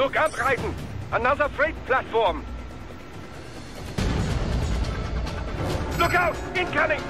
Look up, Raiden! Another freight platform! Look out! Incoming!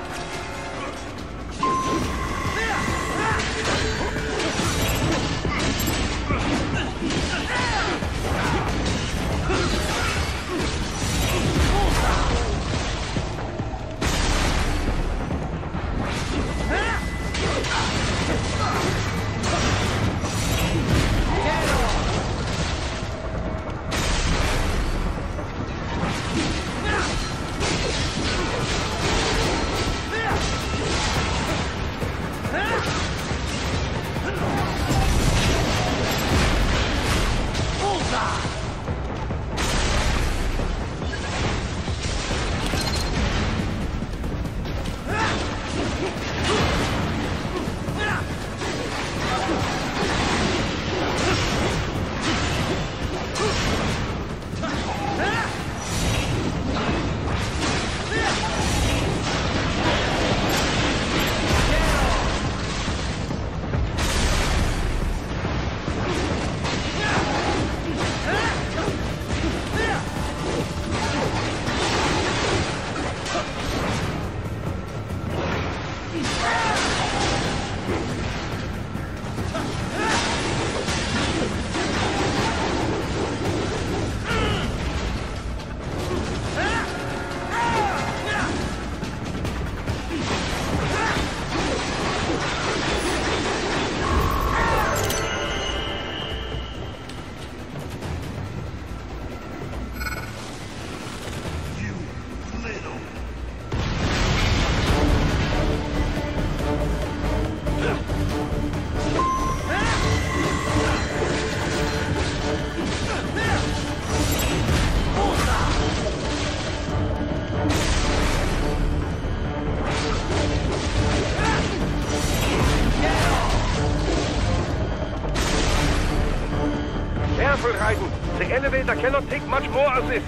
Careful, Raiden. The elevator cannot take much more as this.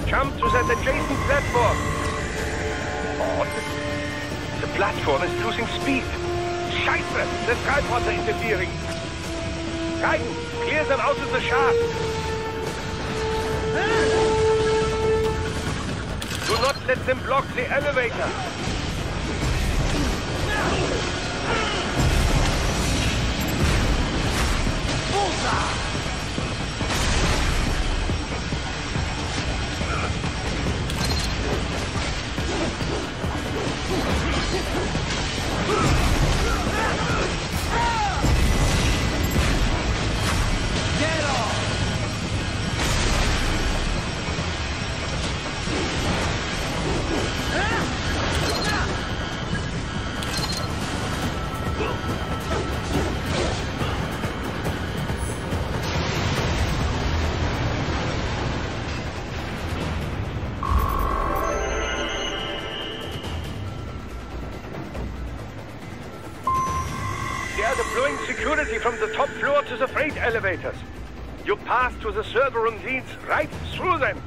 Jump to that adjacent platform. Odd. The platform is losing speed. Scheiße! The tripods are interfering. Raiden, clear them out of the shaft. Do not let them block the elevator. Bullseye! They are deploying security from the top floor to the freight elevators. Your path to the server room leads right through them.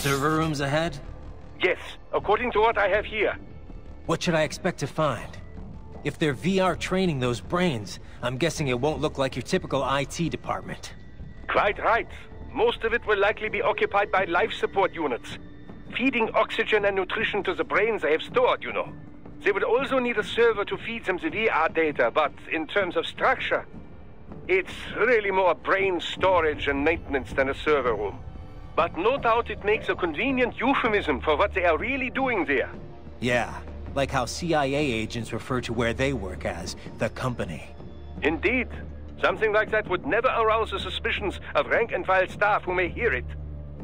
Server rooms ahead? Yes, according to what I have here. What should I expect to find? If they're VR training those brains, I'm guessing it won't look like your typical IT department. Quite right. Most of it will likely be occupied by life support units. Feeding oxygen and nutrition to the brains they have stored, you know. They would also need a server to feed them the VR data, but in terms of structure, it's really more brain storage and maintenance than a server room. But no doubt it makes a convenient euphemism for what they are really doing there. Yeah, like how CIA agents refer to where they work as the company. Indeed. Something like that would never arouse the suspicions of rank-and-file staff who may hear it.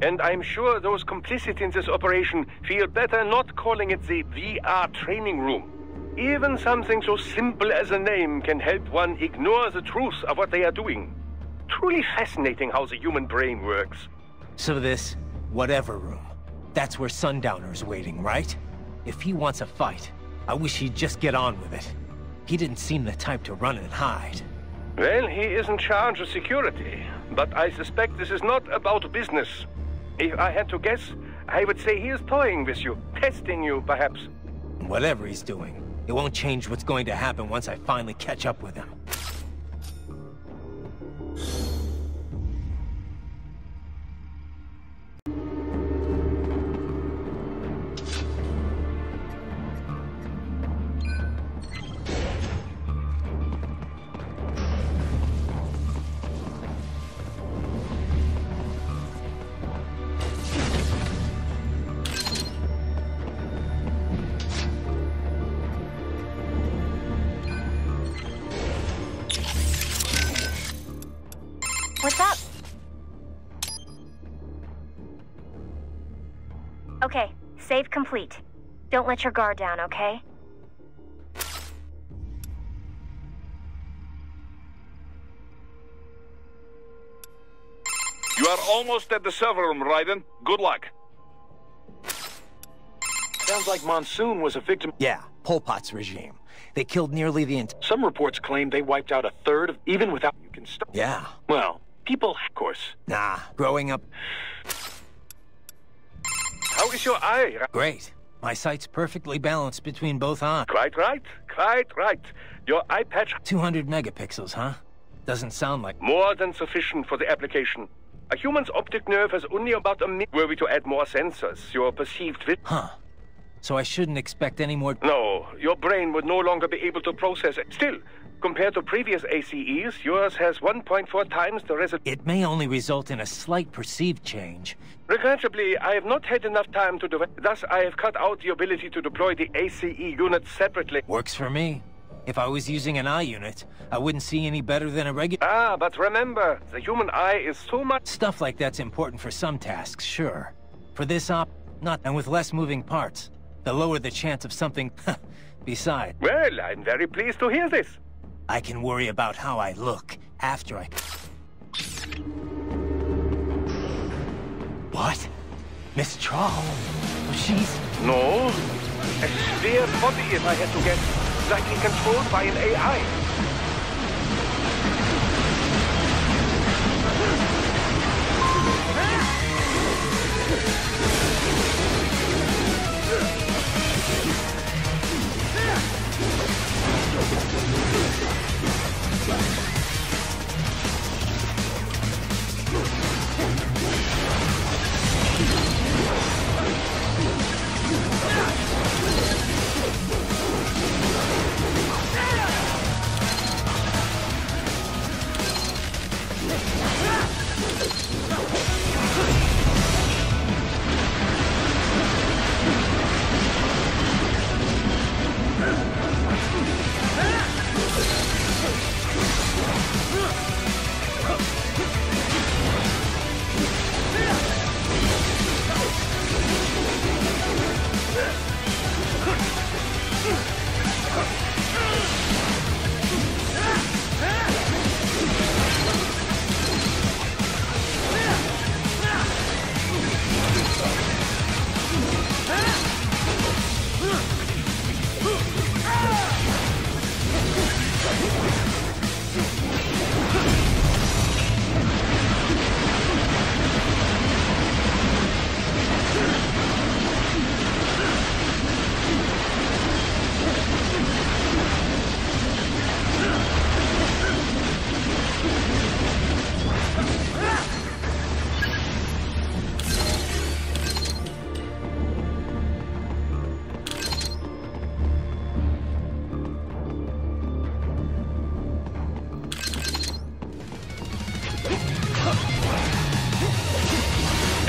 And I'm sure those complicit in this operation feel better not calling it the VR training room. Even something so simple as a name can help one ignore the truth of what they are doing. Truly fascinating how the human brain works. So this, whatever room, that's where Sundowner's waiting, right? If he wants a fight, I wish he'd just get on with it. He didn't seem the type to run and hide. Well, he is in charge of security, but I suspect this is not about business. If I had to guess, I would say he is toying with you, testing you, perhaps. Whatever he's doing, it won't change what's going to happen once I finally catch up with him. What's up? Okay, save complete. Don't let your guard down, okay? You are almost at the server room, Raiden. Good luck. Sounds like Monsoon was a victim. Yeah, Pol Pot's regime. They killed nearly the entire... Some reports claim they wiped out a third of... even without... You can stop. Yeah. Well, people, of course. Nah, growing up... How is your eye? Great. My sight's perfectly balanced between both eyes. Quite right, quite right. Your eye patch... 200 megapixels, huh? Doesn't sound like... More than sufficient for the application. A human's optic nerve has only about a minute. Were we to add more sensors, your perceived vision... Huh. So I shouldn't expect any more... No, your brain would no longer be able to process it. Still, compared to previous ACEs, yours has 1.4 times the resolution. It may only result in a slight perceived change. Regrettably, I have not had enough time to do it. Thus, I have cut out the ability to deploy the ACE units separately. Works for me. If I was using an eye unit, I wouldn't see any better than a regular... Ah, but remember, the human eye is so much... Stuff like that's important for some tasks, sure. For this op, not. And with less moving parts, the lower the chance of something... Besides... Well, I'm very pleased to hear this. I can worry about how I look after I... What? Miss Trawl? She's... No. A sphere body, if I had to guess. Likely controlled by an AI.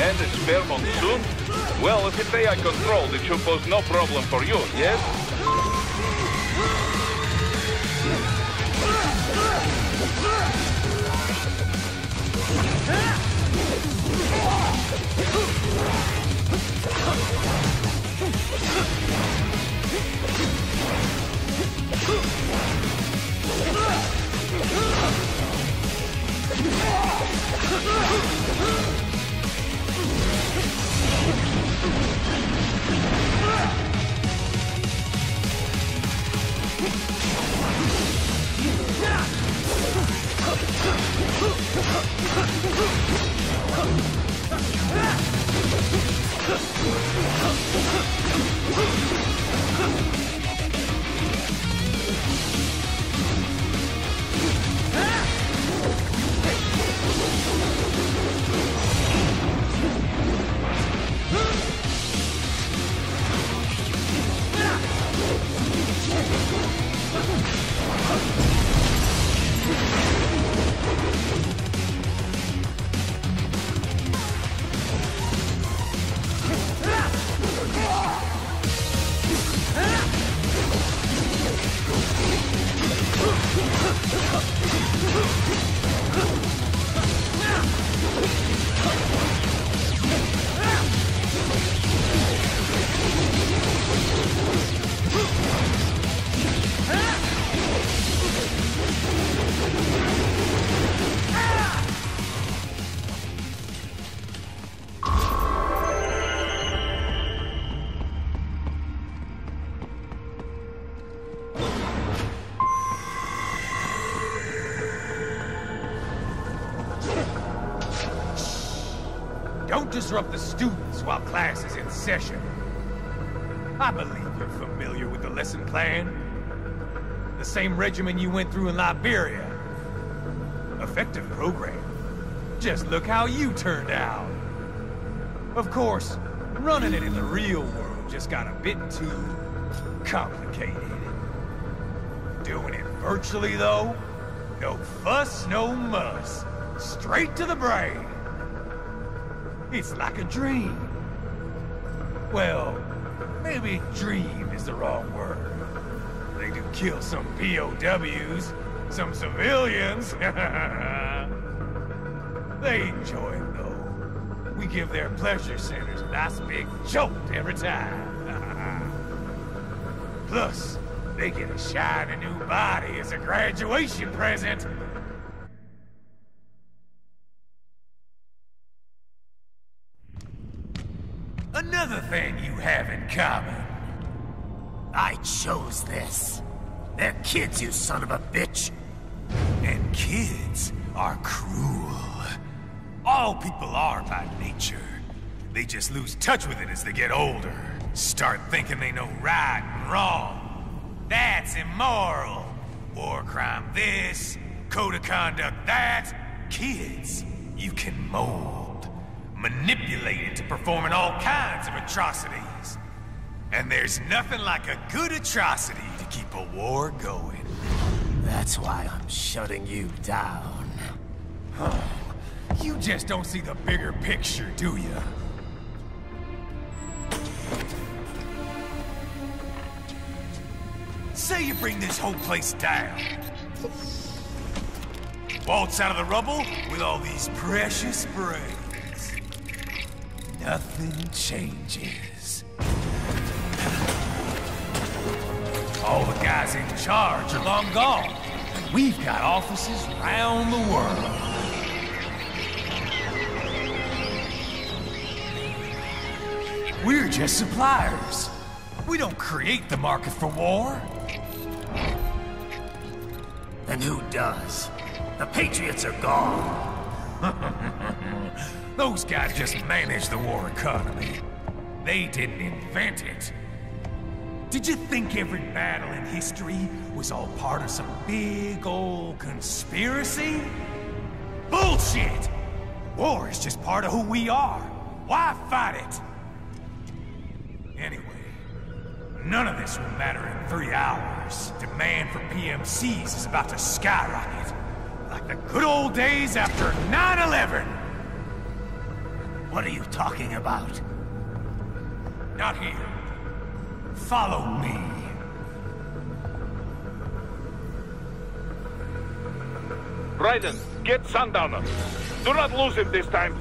And a spare monsoon? Well, if it's AI controlled, it should pose no problem for you, yes? Don't disrupt the students while class is in session. I believe you're familiar with the lesson plan. The same regimen you went through in Liberia. Effective program. Just look how you turned out. Of course, running it in the real world just got a bit too complicated. Doing it virtually, though? No fuss, no muss. Straight to the brain. It's like a dream. Well, maybe dream is the wrong word. They do kill some POWs, some civilians. They enjoy it, though. We give their pleasure centers a nice big jolt every time. Plus, they get a shiny new body as a graduation present. Another thing you have in common. I chose this. They're kids, you son of a bitch. And kids are cruel. All people are by nature. They just lose touch with it as they get older. Start thinking they know right and wrong. That's immoral. War crime this, code of conduct that. Kids, you can mold, manipulate into performing all kinds of atrocities. And there's nothing like a good atrocity to keep a war going. That's why I'm shutting you down. You just don't see the bigger picture, do you? Say you bring this whole place down. Waltz out of the rubble with all these precious brains. Nothing changes. All the guys in charge are long gone. We've got offices around the world. We're just suppliers. We don't create the market for war. And who does? The Patriots are gone. Those guys just manage the war economy. They didn't invent it. Did you think every battle in history was all part of some big old conspiracy? Bullshit! War is just part of who we are. Why fight it? Anyway, none of this will matter in 3 hours. Demand for PMCs is about to skyrocket. Like the good old days after 9/11. What are you talking about? Not here. Follow me. Raiden, get Sundowner. Do not lose him this time.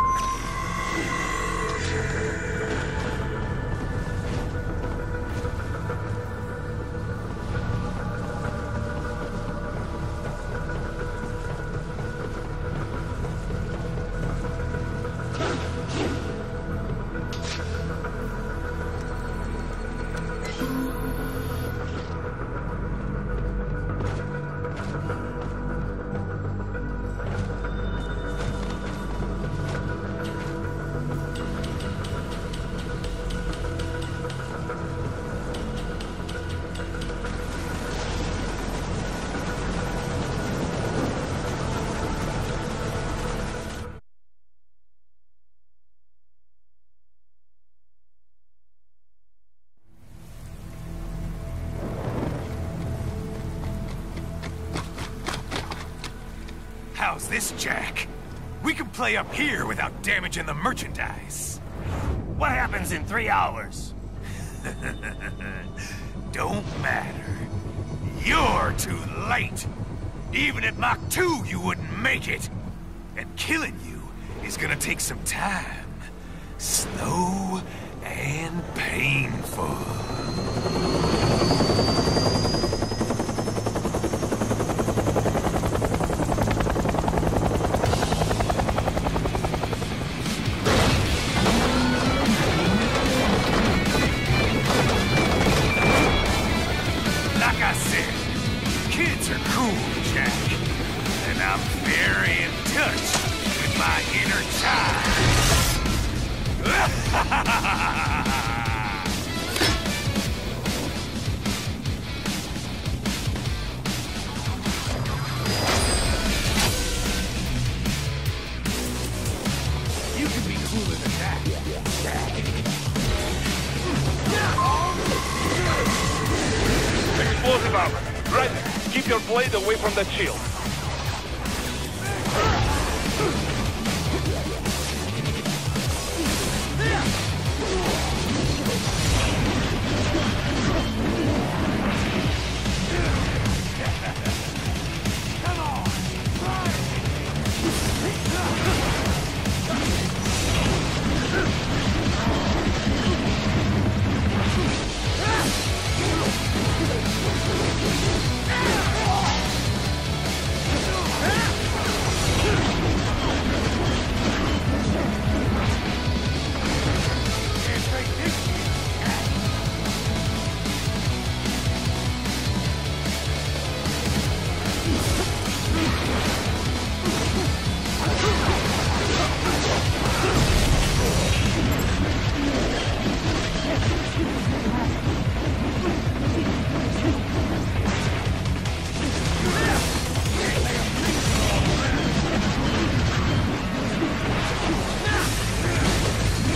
How's this, Jack? We can play up here without damaging the merchandise. What happens in 3 hours? Don't matter. You're too late. Even at Mach 2, you wouldn't make it. And killing you is gonna take some time. Slow and painful. Kids are cool, Jack. And I'm very in touch with my inner child. You can be cooler than that, Jack. Explosive out. Raiden, keep your blade away from that shield.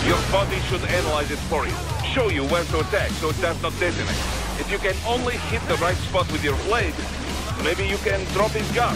Your body should analyze it for you. Show you where to attack so it does not detonate. If you can only hit the right spot with your blade, maybe you can drop his gun.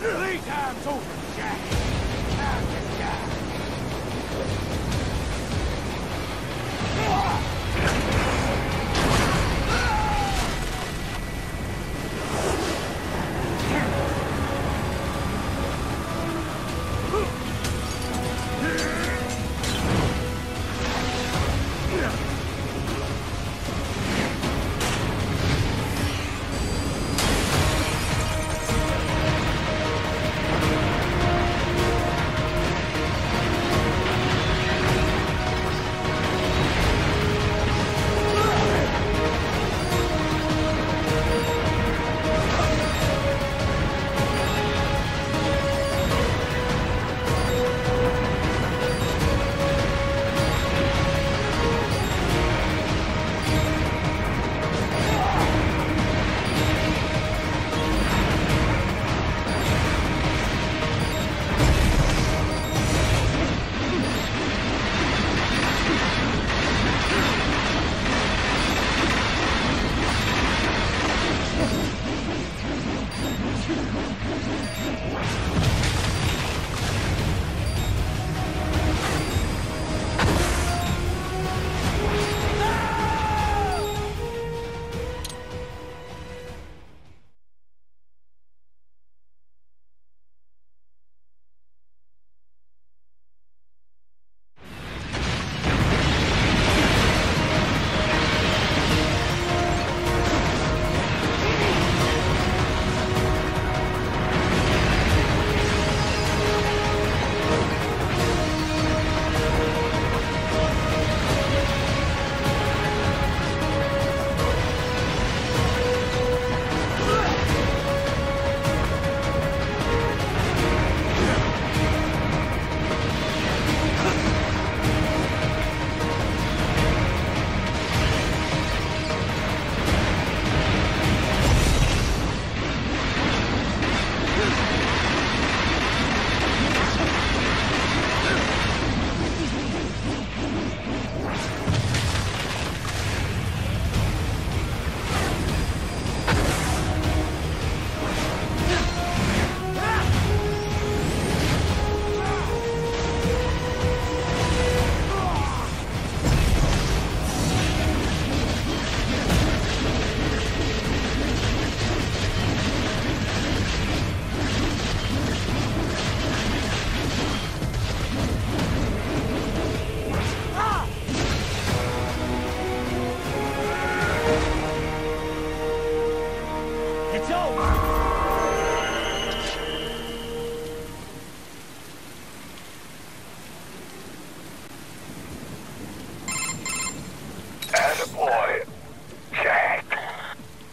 Playtime's over, Jack. Time to die.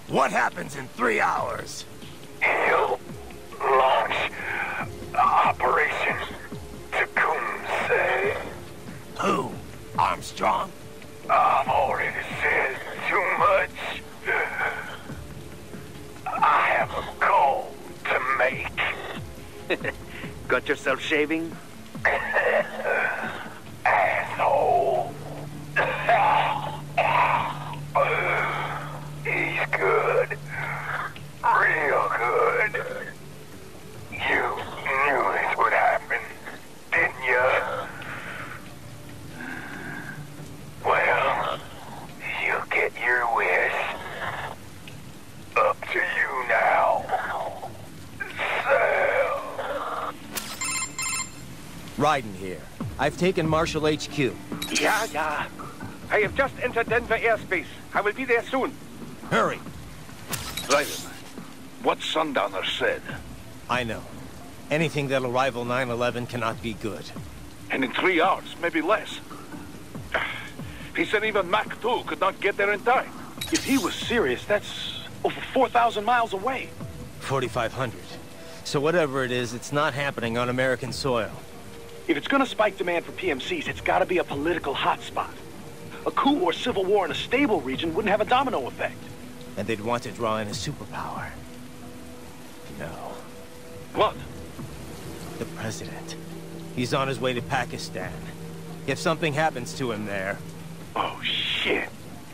What happens in 3 hours? He'll launch Operation Tecumseh. Who? Armstrong? I've already said too much. I have a call to make. Got yourself shaving? Asshole. He's good. Real good. You knew this would happen, didn't you? Well, you get your wish. Up to you now. Sam. Raiden here. I've taken Marshall HQ. Yeah. I have just entered Denver airspace. I will be there soon. Hurry. Raiden, what Sundowner said. I know. Anything that'll rival 9/11 cannot be good. And in 3 hours, maybe less. He said even Mach 2 could not get there in time. If he was serious, that's over 4,000 miles away. 4,500. So whatever it is, it's not happening on American soil. If it's gonna spike demand for PMCs, it's gotta be a political hotspot. A coup or civil war in a stable region wouldn't have a domino effect. And they'd want to draw in a superpower. No. What? The president. He's on his way to Pakistan. If something happens to him there... Oh, shit.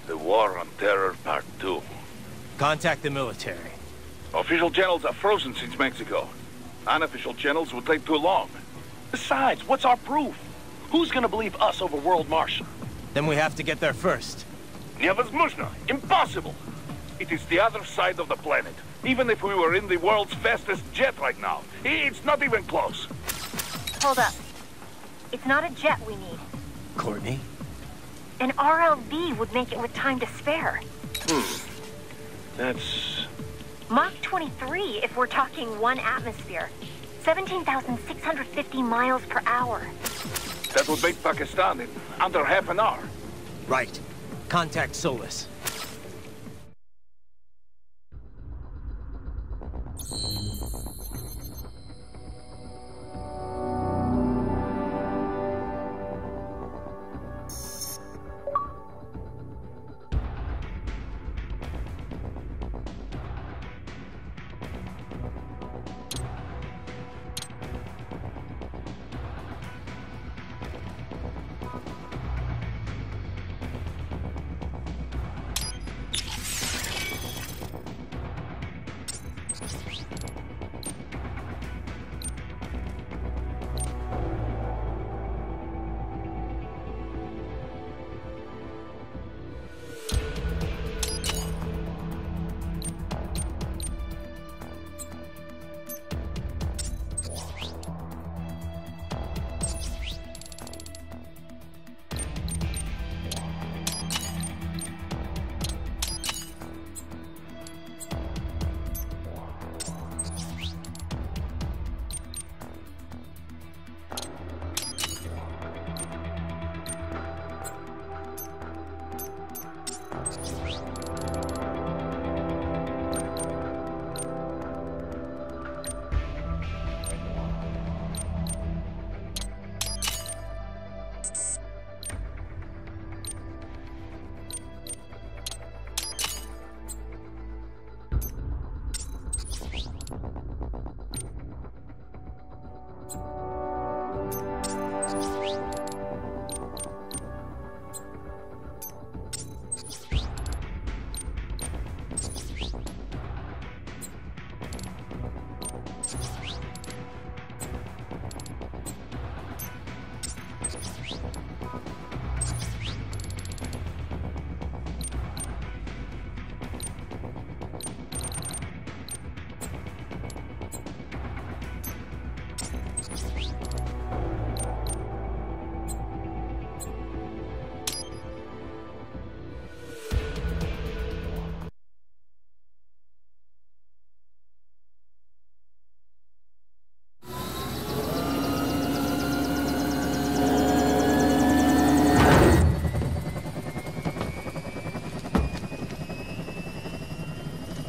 The War on Terror Part 2. Contact the military. Official channels are frozen since Mexico. Unofficial channels would take too long. Besides, what's our proof? Who's gonna believe us over World Marshal? Then we have to get there first. Невозможно. Impossible. It is the other side of the planet. Even if we were in the world's fastest jet right now, it's not even close. Hold up. It's not a jet we need. Courtney? An RLV would make it with time to spare. That's... Mach 23 if we're talking 1 atmosphere. 17,650 miles per hour. That would make Pakistan in under half an hour. Right. Contact Solus.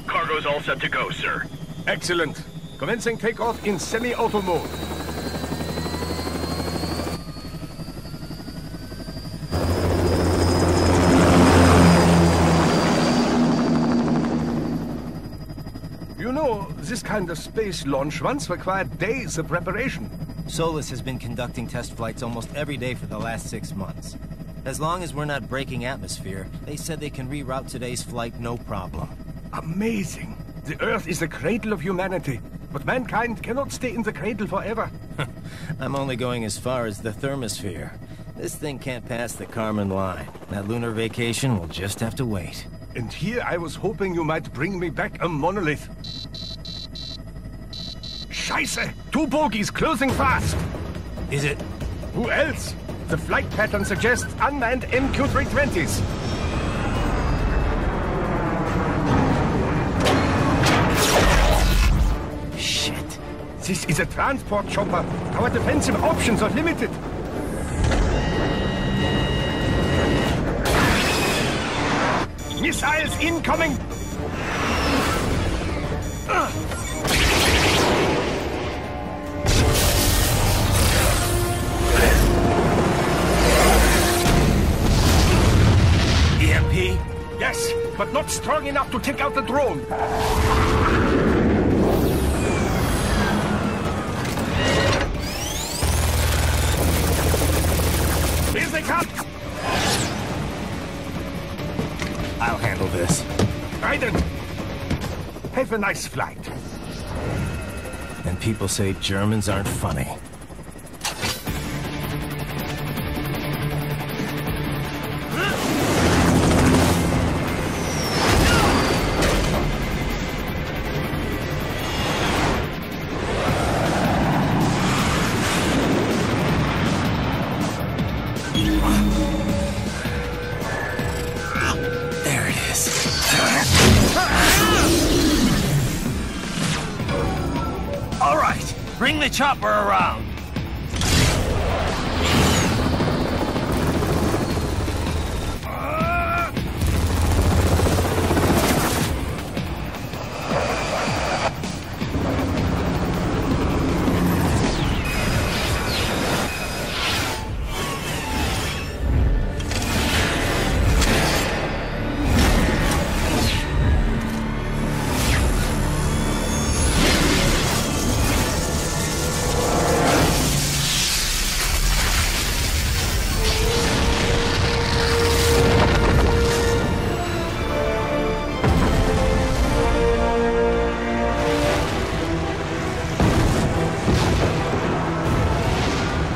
Cargo's all set to go, sir. Excellent. Commencing takeoff in semi-auto mode. You know, this kind of space launch once required days of preparation. Solus has been conducting test flights almost every day for the last 6 months. As long as we're not breaking atmosphere, they said they can reroute today's flight no problem. Amazing. The Earth is the cradle of humanity, but mankind cannot stay in the cradle forever. I'm only going as far as the thermosphere. This thing can't pass the Kármán line. That lunar vacation will just have to wait. And here I was hoping you might bring me back a monolith. Scheiße! 2 bogies closing fast! Is it? Who else? The flight pattern suggests unmanned MQ-320s. Shit. This is a transport chopper. Our defensive options are limited. Missiles incoming! EMP? Yes, but not strong enough to take out the drone. Here they come! I'll handle this. Raiden! Have a nice flight. And people say Germans aren't funny. There it is. All right, bring the chopper around.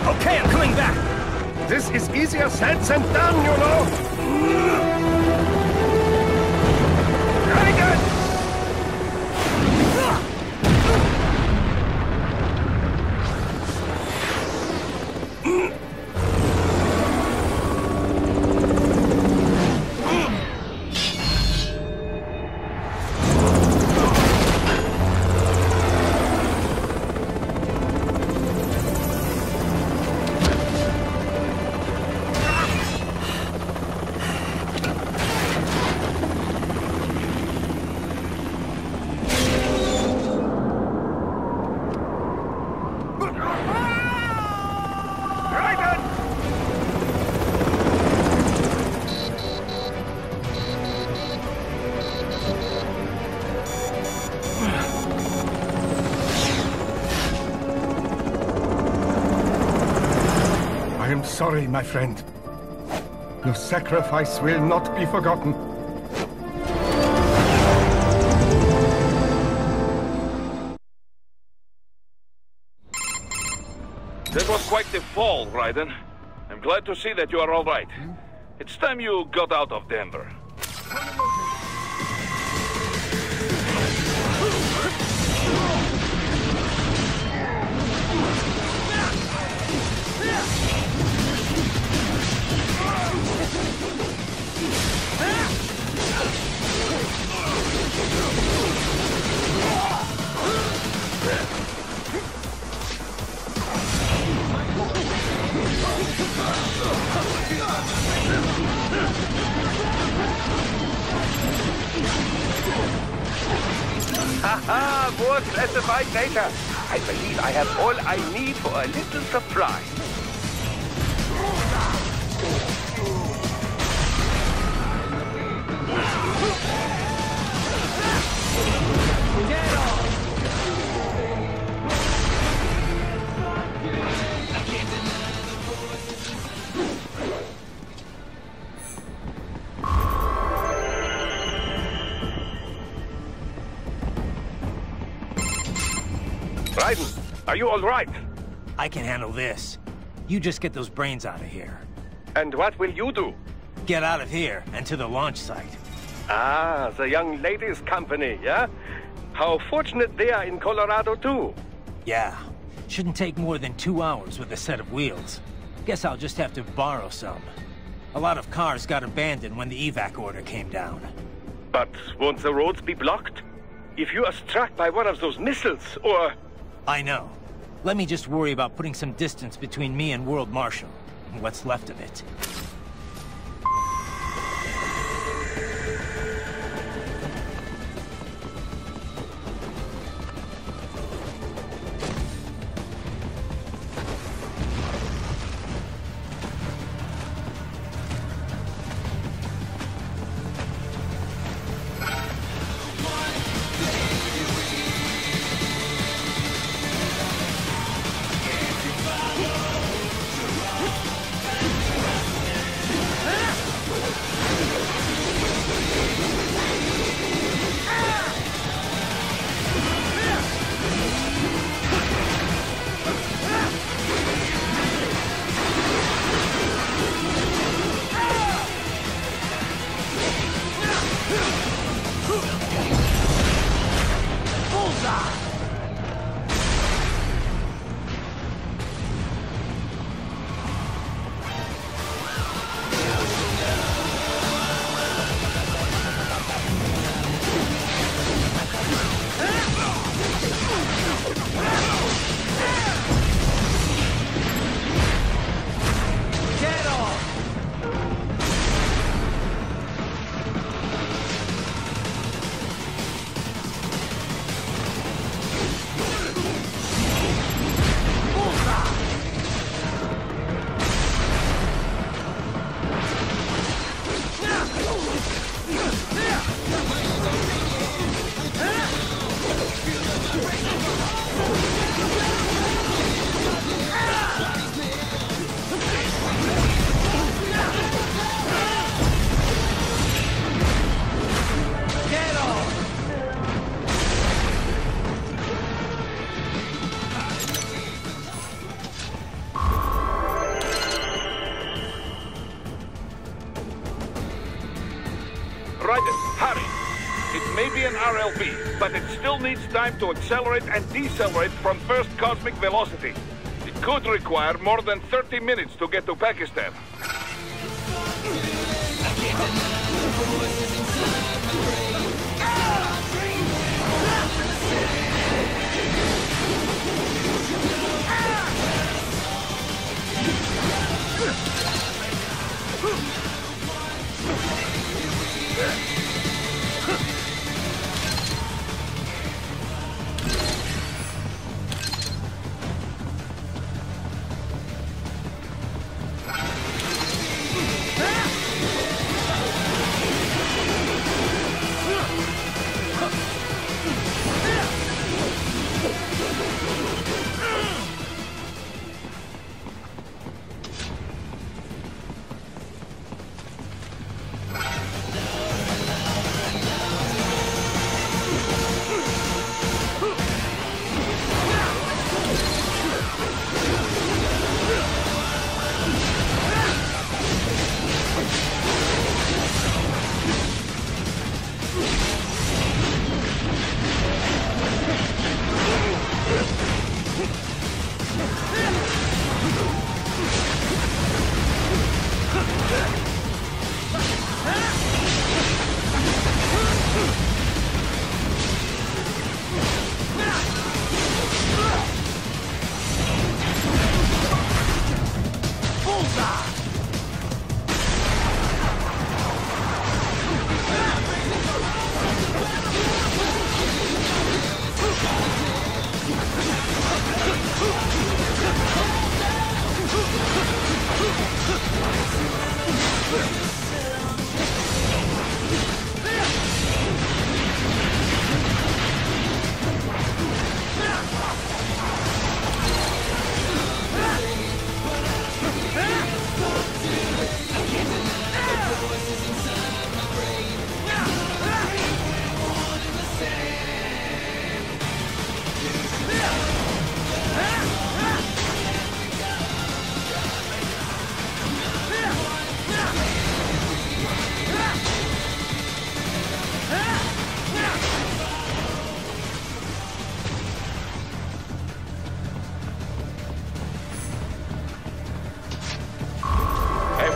Okay, I'm coming back. This is easier said than done, you know. Very good. I am sorry, my friend. Your sacrifice will not be forgotten. That was quite the fall, Raiden. I'm glad to see that you are all right. It's time you got out of Denver. Haha, more classified data. I believe I have all I need for a little surprise. Raiden, are you all right? I can handle this. You just get those brains out of here. And what will you do? Get out of here and to the launch site. Ah, the young ladies' company, yeah? How fortunate they are in Colorado, too. Yeah. Shouldn't take more than 2 hours with a set of wheels. Guess I'll just have to borrow some. A lot of cars got abandoned when the evac order came down. But won't the roads be blocked? If you are struck by one of those missiles, or... I know. Let me just worry about putting some distance between me and World Marshal. What's left of it. Raiden, hurry! It may be an RLB, but it still needs time to accelerate and decelerate from first cosmic velocity. It could require more than 30 minutes to get to Pakistan.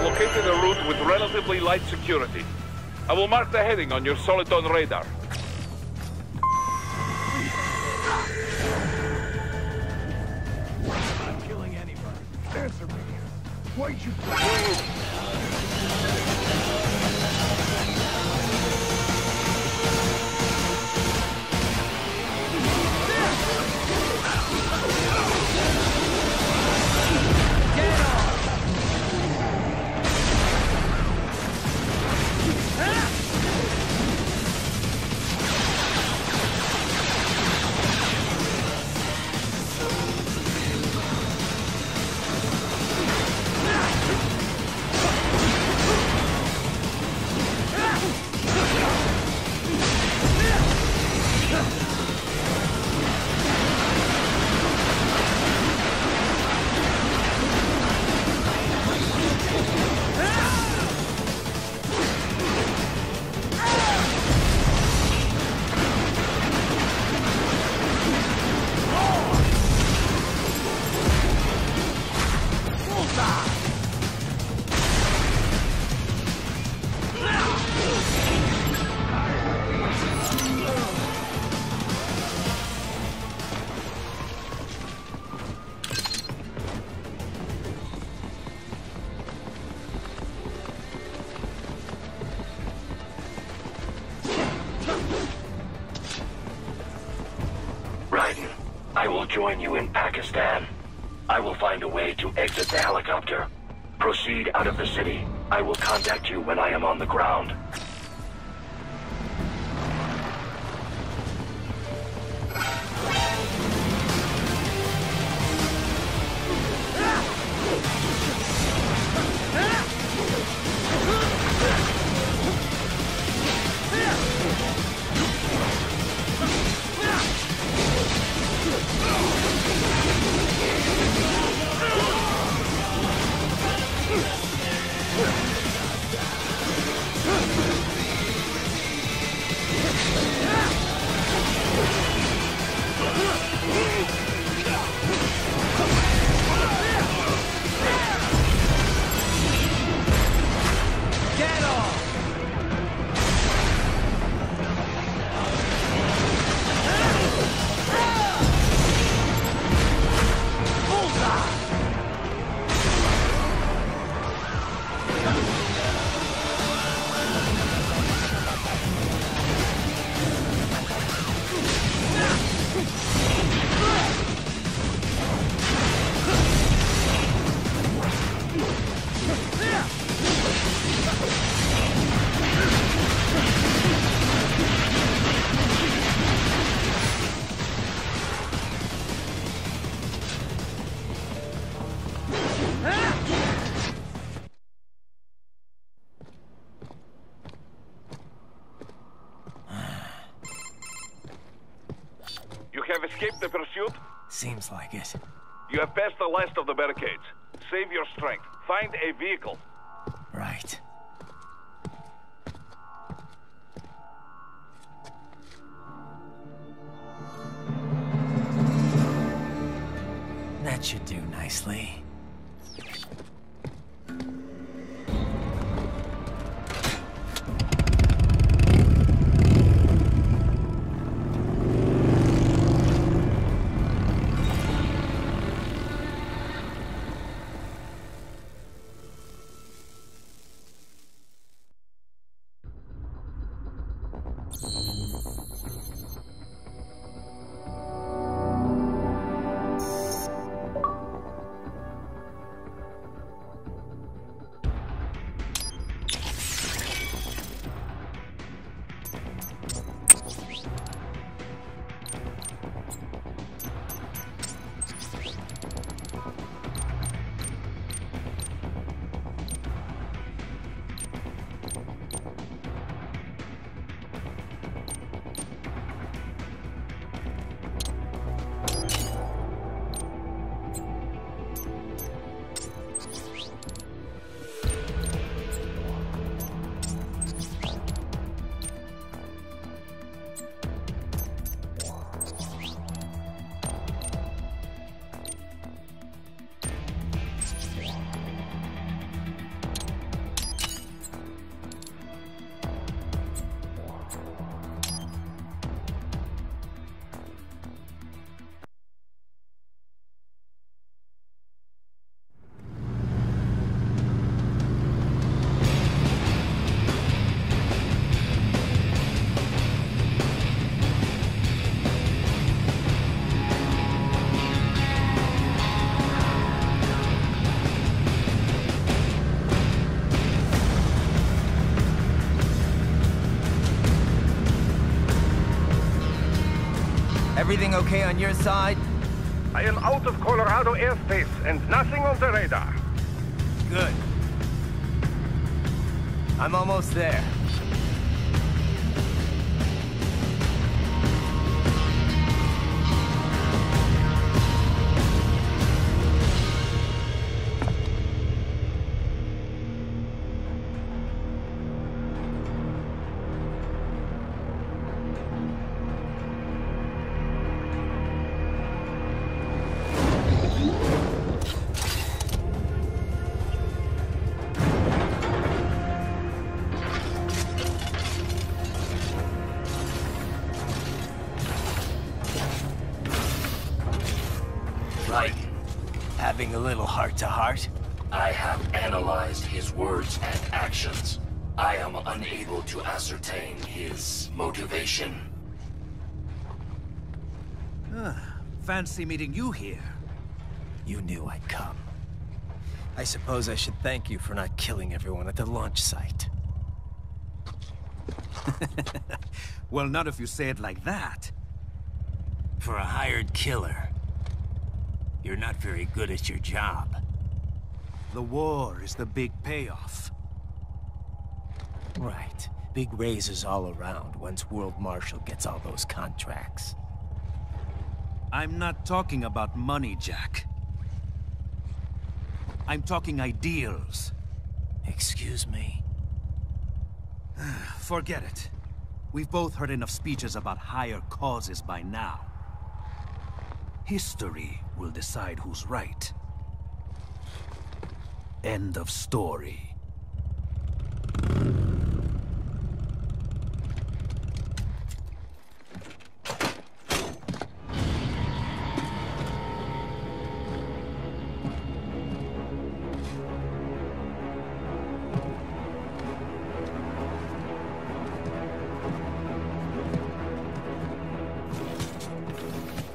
Located a route with relatively light security. I will mark the heading on your Soliton radar. I'm not killing anybody. Answer me. Why'd you... I will join you in Pakistan. I will find a way to exit the helicopter. Proceed out of the city. I will contact you when I am on the ground. Huh! have escaped the pursuit? Seems like it. You have passed the last of the barricades. Save your strength. Find a vehicle. Right. That should do nicely. Everything okay on your side? I am out of Colorado airspace and nothing on the radar. Good. I'm almost there. Right. Having a little heart-to-heart? I have analyzed his words and actions. I am unable to ascertain his motivation. Fancy meeting you here. You knew I'd come. I suppose I should thank you for not killing everyone at the launch site. Well, not if you say it like that. For a hired killer, you're not very good at your job. The war is the big payoff. Right. Big raises all around once World Marshal gets all those contracts. I'm not talking about money, Jack. I'm talking ideals. Excuse me? Forget it. We've both heard enough speeches about higher causes by now. History will decide who's right. End of story.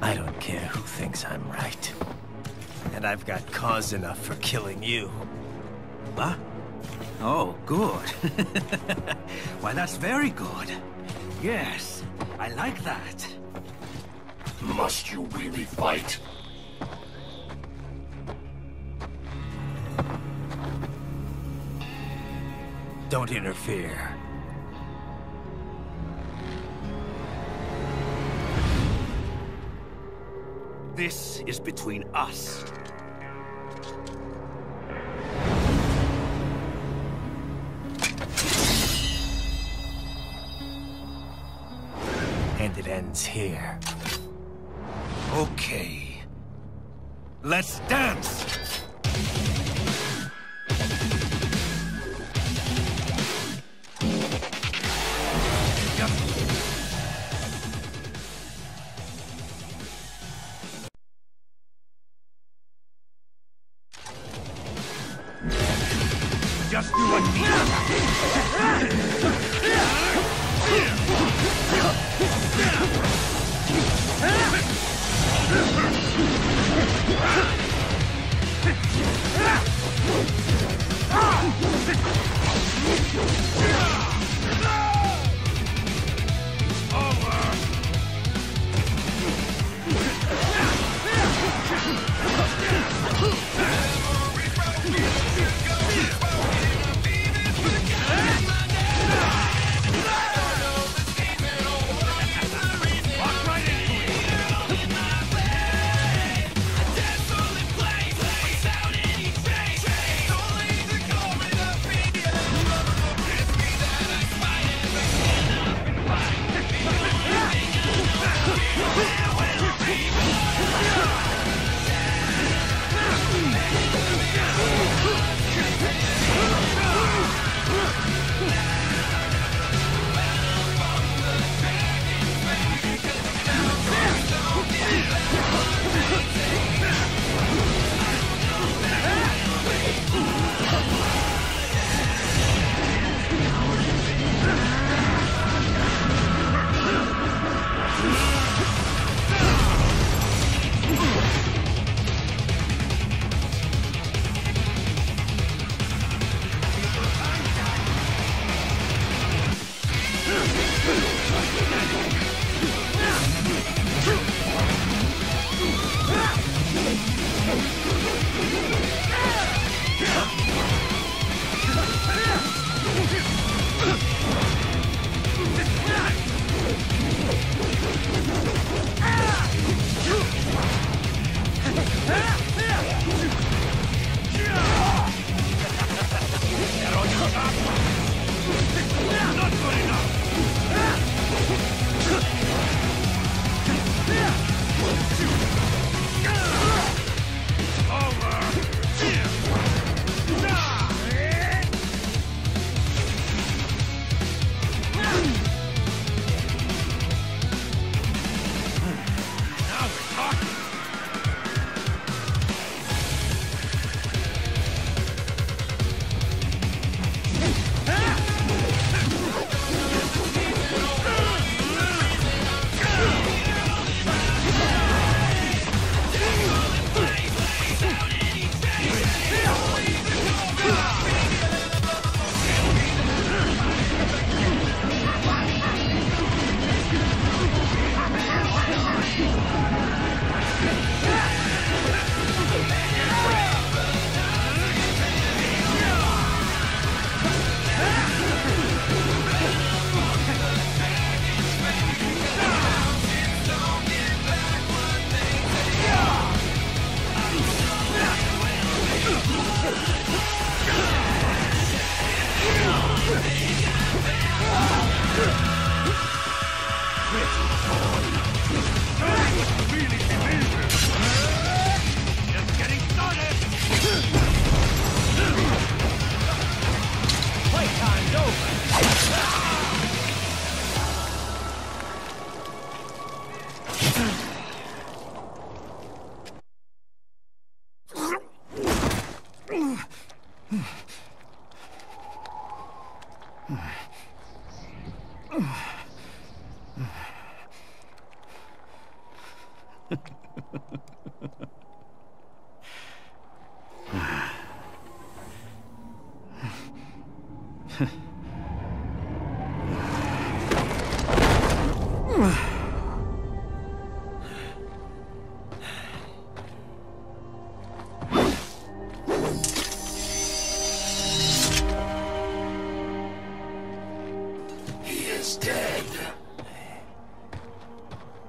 I don't care who thinks I'm right. And I've got cause enough for killing you. Huh? Oh, good. Why, that's very good. Yes, I like that. Must you really fight? Don't interfere. This is between us. And it ends here. Okay. Let's dance! Just do what needs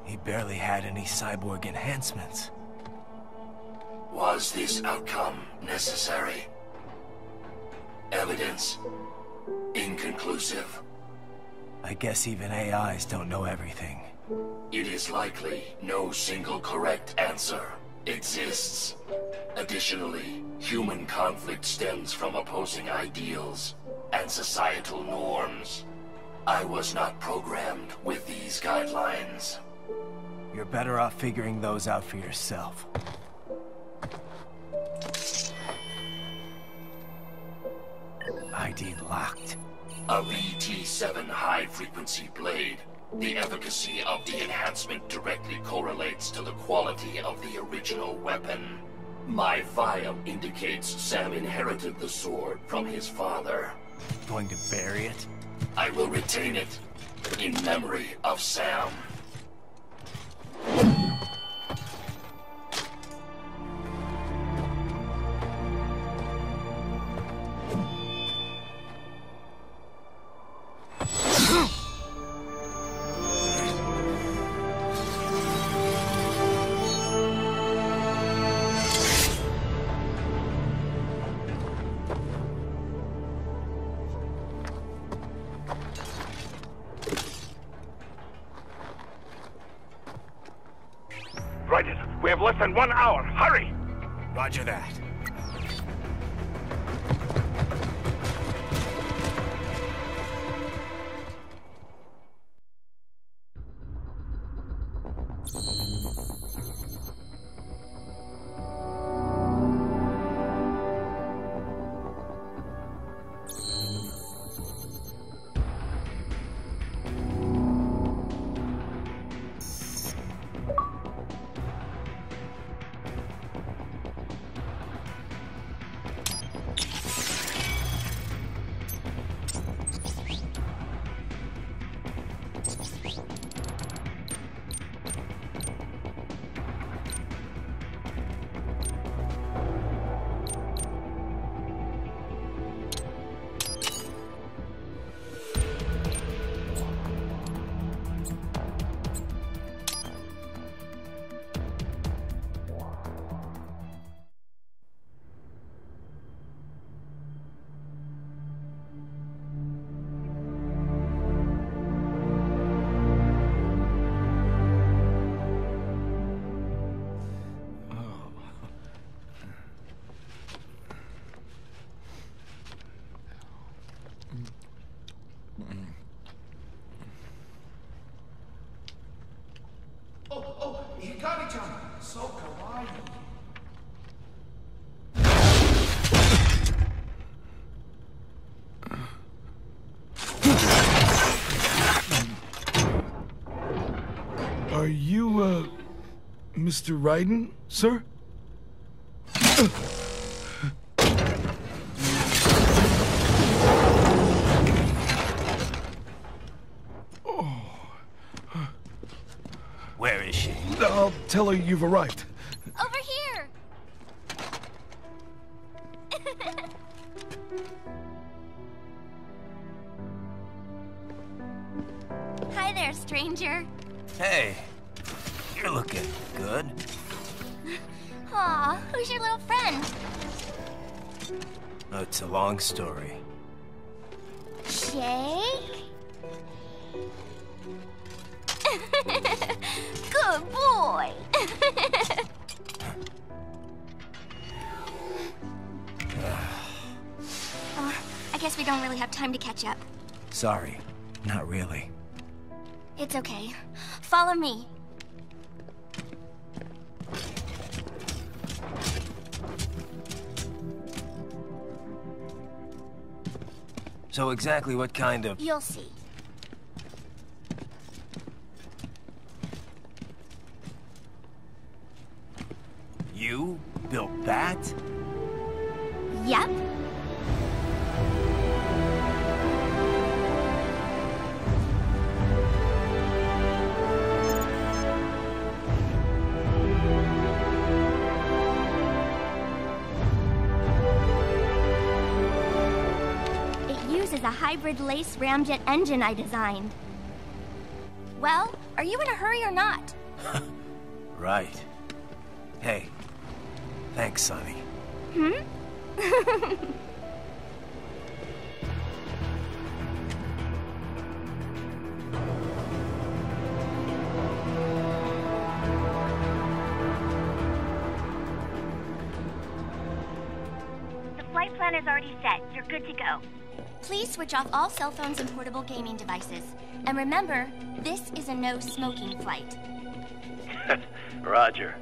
He barely had any cyborg enhancements. Was this outcome necessary? Evidence inconclusive. I guess even AIs don't know everything. It is likely no single correct answer exists. Additionally, human conflict stems from opposing ideals and societal norms. I was not programmed with these guidelines. You're better off figuring those out for yourself. ID locked. A BT-7 high-frequency blade. The efficacy of the enhancement directly correlates to the quality of the original weapon. My file indicates Sam inherited the sword from his father. Going to bury it? I will retain it in memory of Sam. Right, we have less than 1 hour. Hurry! Roger that. Hikari-chan, so kawaii. Are you, Mr. Raiden, sir? Where is she? I'll tell her you've arrived. Over here! Hi there, stranger. Hey, you're looking good. Aw, who's your little friend? Oh, it's a long story. Jake? Good boy. I guess we don't really have time to catch up. Sorry, not really. It's okay. Follow me. So exactly what kind of... You'll see. You built that? Yep. It uses a hybrid lace ramjet engine I designed. Well, are you in a hurry or not? Right. Hey, Thanks, Sonny. Hmm? The flight plan is already set. You're good to go. Please switch off all cell phones and portable gaming devices. And remember, this is a no-smoking flight. Roger.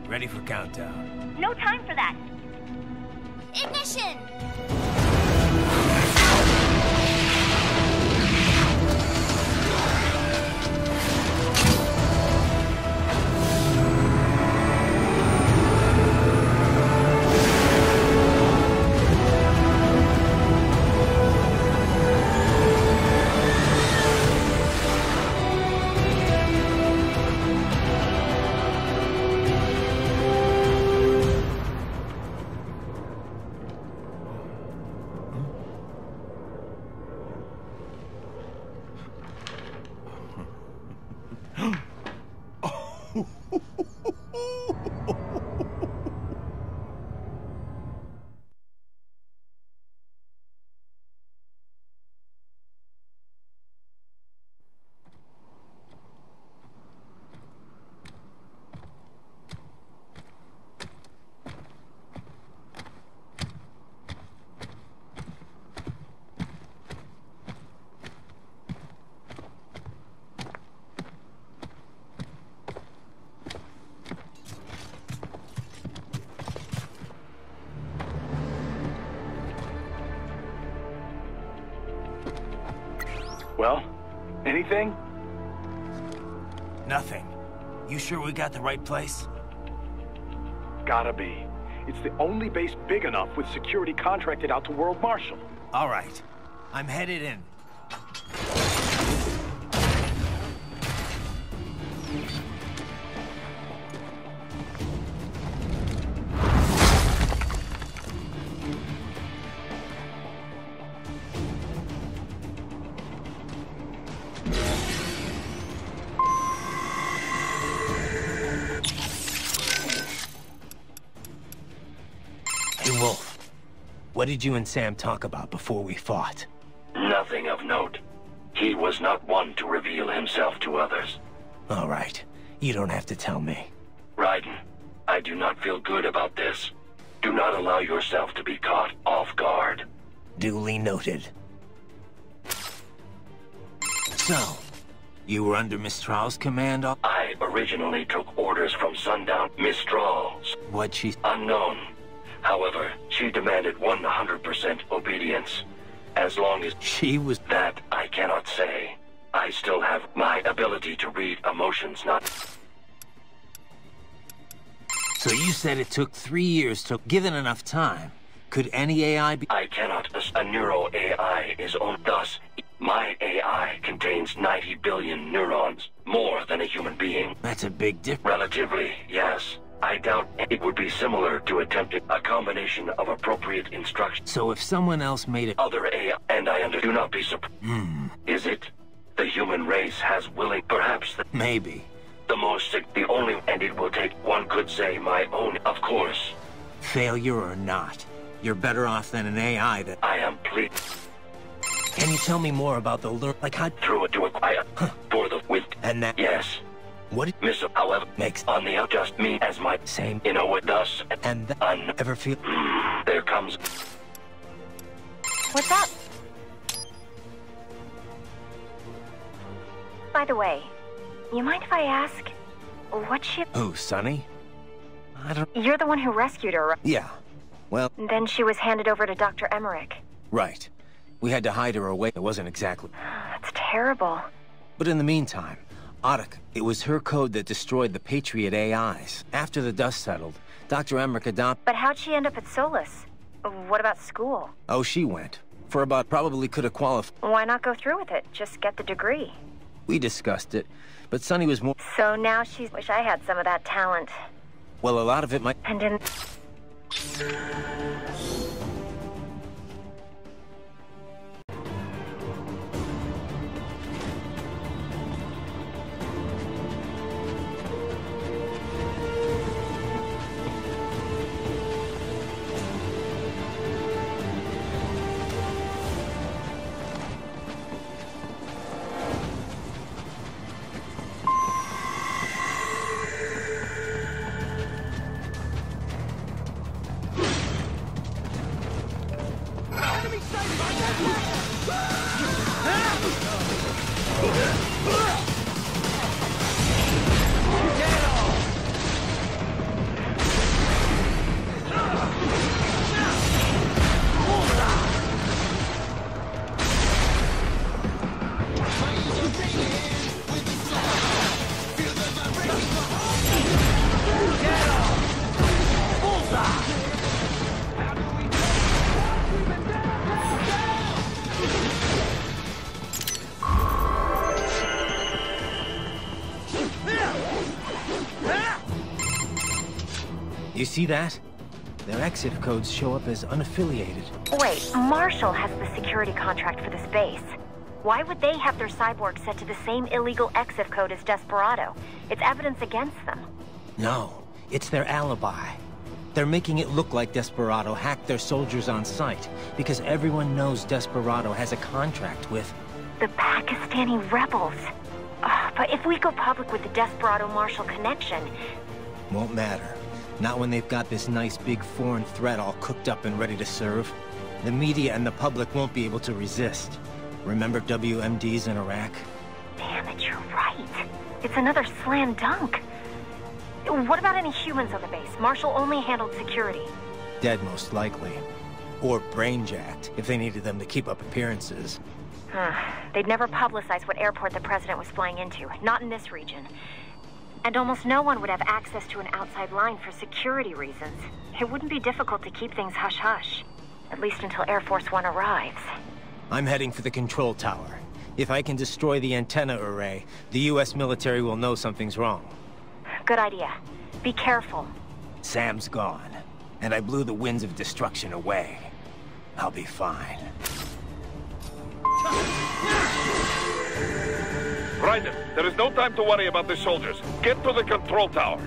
Ready for countdown. No time for that. Ignition! Well, anything? Nothing. You sure we got the right place? Gotta be. It's the only base big enough with security contracted out to World Marshal. All right. I'm headed in. Hey, Wolf. What did you and Sam talk about before we fought? Nothing of note. He was not one to reveal himself to others. All right. You don't have to tell me. Raiden, I do not feel good about this. Do not allow yourself to be caught off guard. Duly noted. So, you were under Mistral's command? I originally took orders from Sundown. Mistral's What'd she... unknown. However, she demanded 100% obedience. As long as She was... that, I cannot say. I still have my ability to read emotions, not... So you said it took 3 years to... Given enough time, could any AI be... I cannot... A neuro AI is on... Thus, my AI contains 90 billion neurons, more than a human being. That's a big difference. Relatively, yes. I doubt it would be similar to attempting a combination of appropriate instructions. So if someone else made it... Other AI, and I do not be surprised. Is it? The human race has willing, perhaps Maybe. the most, the only, and it will take, one could say, my own, of course. Failure or not, you're better off than an AI that... I am pleased Can you tell me more about the like how... through it to acquire, for the, with, And that... yes. What it Miss, however, makes... on the out, just me as my, Same... you know what, thus, And that... Ever feel... there comes, What's up? By the way, you mind if I ask, what ship... Who, Sonny? I don't... You're the one who rescued her, right? Yeah. Well, Then she was handed over to Dr. Emmerich. right. We had to hide her away. It wasn't exactly... That's terrible. But in the meantime, Audic, it was her code that destroyed the Patriot AIs. After the dust settled, Dr. Emmerich adopted... But how'd she end up at Solus? What about school? Oh, she went. For about... Probably could have qualified. Why not go through with it? Just get the degree. We discussed it, but Sonny was more... So now she's... Wish I had some of that talent. Well, a lot of it might... And in... You see that? Their exit codes show up as unaffiliated. Wait, Marshall has the security contract for this base. Why would they have their cyborg set to the same illegal exit code as Desperado? It's evidence against them. No, it's their alibi. They're making it look like Desperado hacked their soldiers on sight, because everyone knows Desperado has a contract with... The Pakistani rebels. But if we go public with the Desperado-Marshall connection... Won't matter. Not when they've got this nice big foreign threat all cooked up and ready to serve. The media and the public won't be able to resist. Remember WMDs in Iraq? Damn it, you're right. It's another slam dunk. What about any humans on the base? Marshall only handled security. Dead, most likely. Or brain-jacked, if they needed them to keep up appearances. They'd never publicize what airport the president was flying into. Not in this region. And almost no one would have access to an outside line for security reasons. It wouldn't be difficult to keep things hush-hush. At least until Air Force One arrives. I'm heading for the control tower. If I can destroy the antenna array, the US military will know something's wrong. Good idea. Be careful. Sam's gone, and I blew the winds of destruction away. I'll be fine. Ryder, there is no time to worry about the soldiers. Get to the control tower.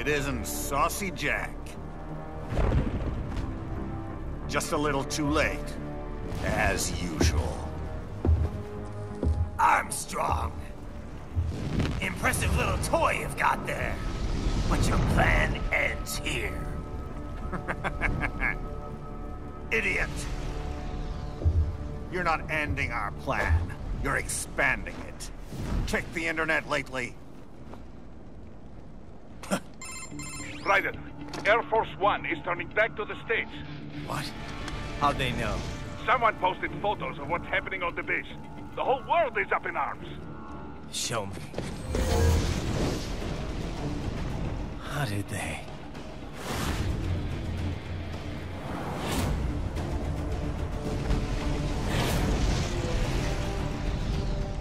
it isn't Saucy Jack. Just a little too late, as usual. Armstrong. Impressive little toy you've got there. But your plan ends here. Idiot! You're not ending our plan. You're expanding it. Check the internet lately. Raiden, Air Force One is turning back to the States. What? How'd they know? Someone posted photos of what's happening on the base. The whole world is up in arms. Show me. How did they?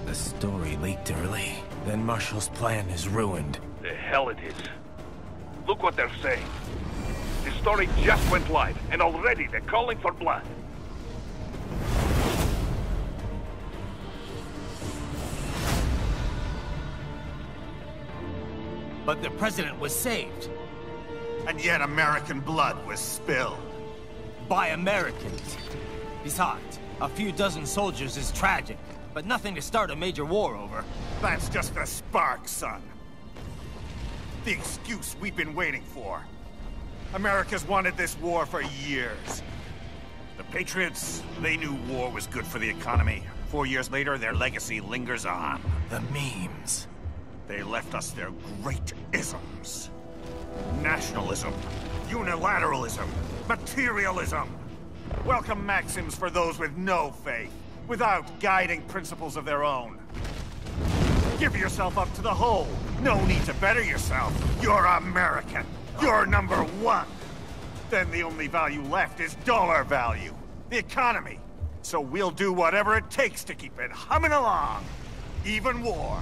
The story leaked early. Then Marshall's plan is ruined. The hell it is. Look what they're saying. The story just went live, and already they're calling for blood. But the president was saved. And yet American blood was spilled. By Americans. Besides, a few dozen soldiers is tragic, but nothing to start a major war over. That's just a spark, son. The excuse we've been waiting for. America's wanted this war for years. The Patriots, they knew war was good for the economy. 4 years later, their legacy lingers on. The memes. They left us their great isms. Nationalism, unilateralism, materialism. Welcome maxims for those with no faith, without guiding principles of their own. Give yourself up to the whole. No need to better yourself. You're American. You're number one. Then the only value left is dollar value. The economy. So we'll do whatever it takes to keep it humming along. Even war.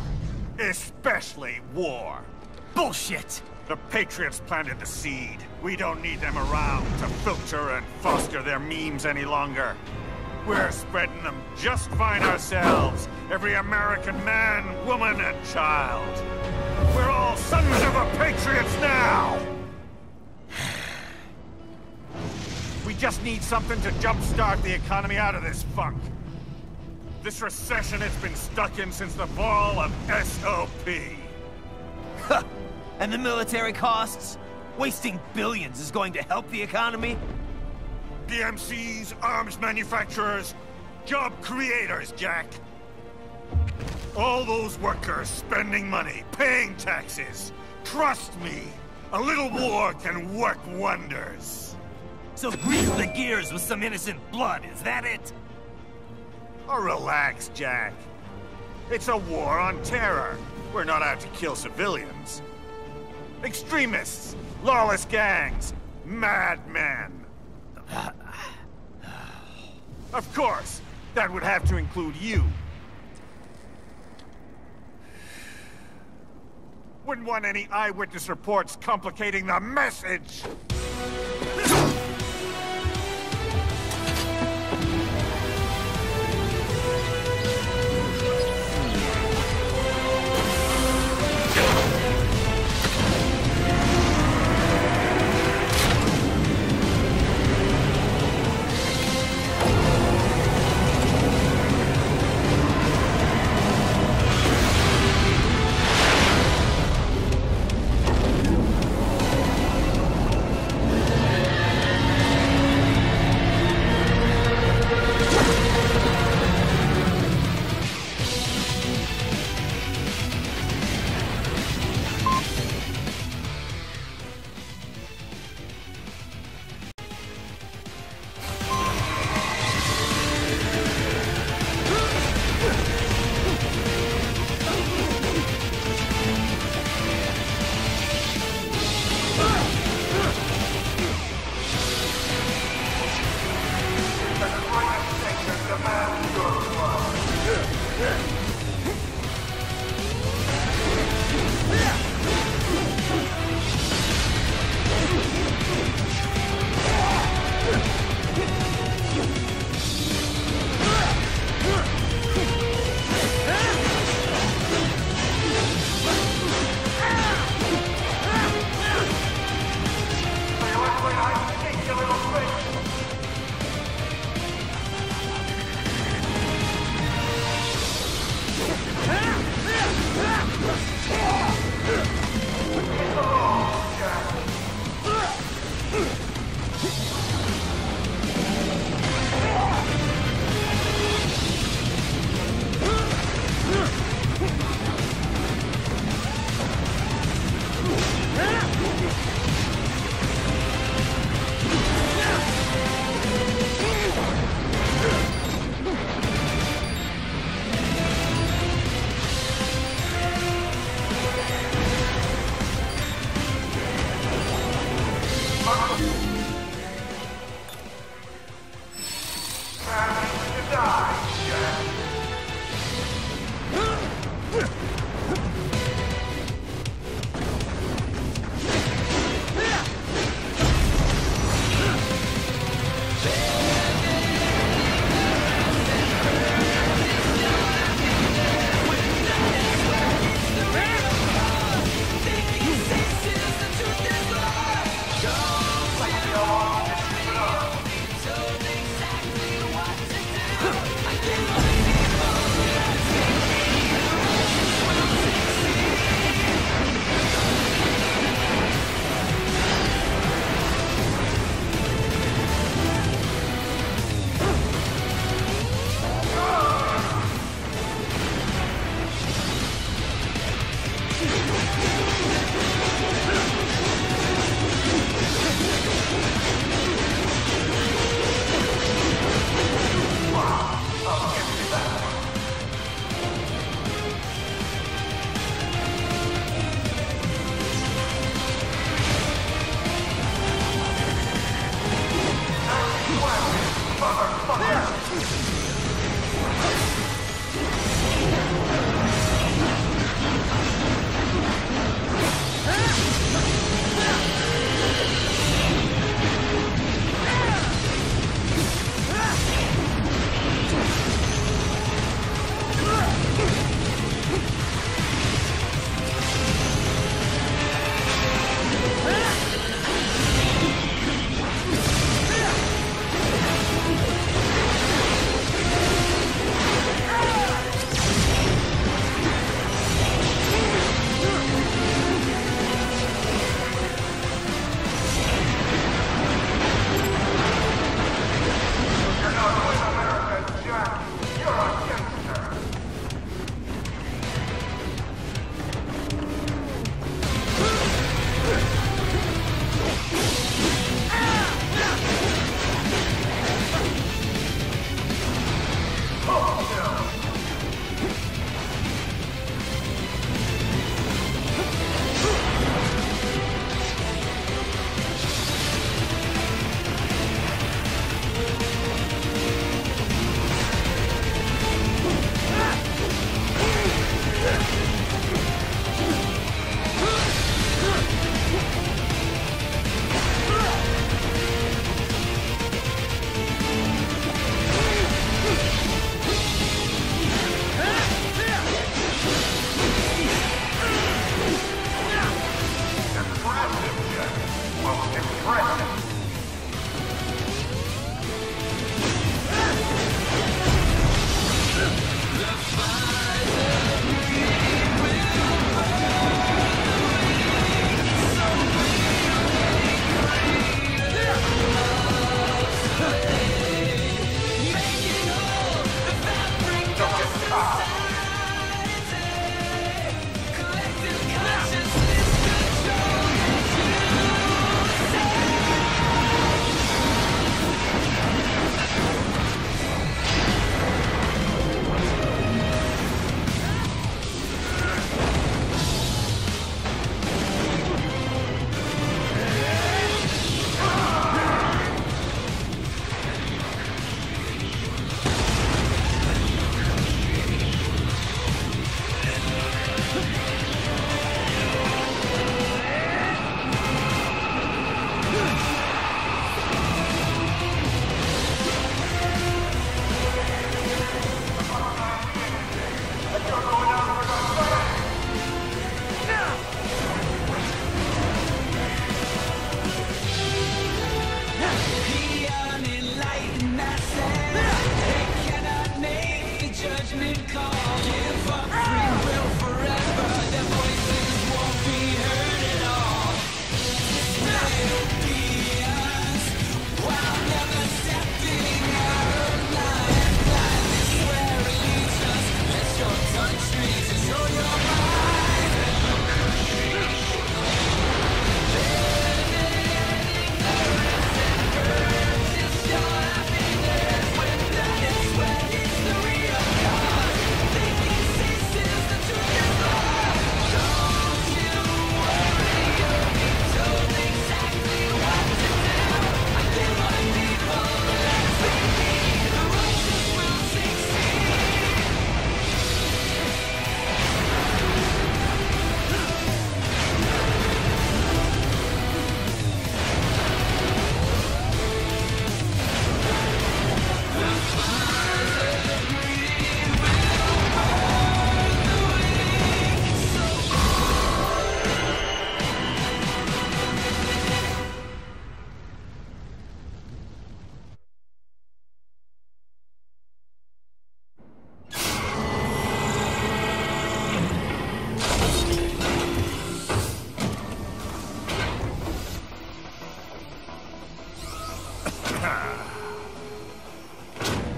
Especially war. Bullshit! The Patriots planted the seed. We don't need them around to filter and foster their memes any longer. We're spreading them just fine ourselves. Every American man, woman, and child. We're all sons of the Patriots now! We just need something to jumpstart the economy out of this funk. This recession it's been stuck in since the fall of SOP. And the military costs? Wasting billions is going to help the economy? PMCs, arms manufacturers, job creators, Jack. All those workers spending money, paying taxes. Trust me, a little war can work wonders. So grease the gears with some innocent blood, is that it? Oh, relax, Jack. It's a war on terror. We're not out to kill civilians. Extremists, lawless gangs, madmen. Of course, that would have to include you. Wouldn't want any eyewitness reports complicating the message.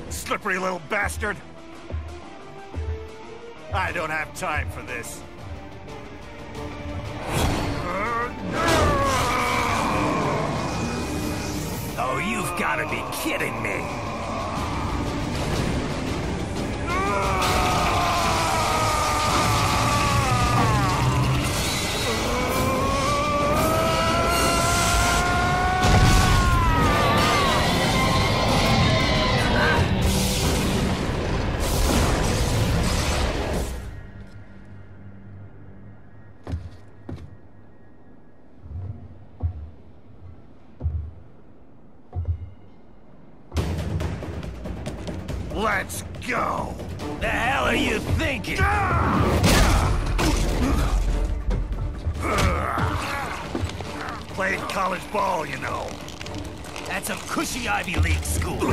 Slippery little bastard. I don't have time for this. Oh, you've got to be kidding me. Let's go! The hell are you thinking? Played college ball, you know. That's some cushy Ivy League school.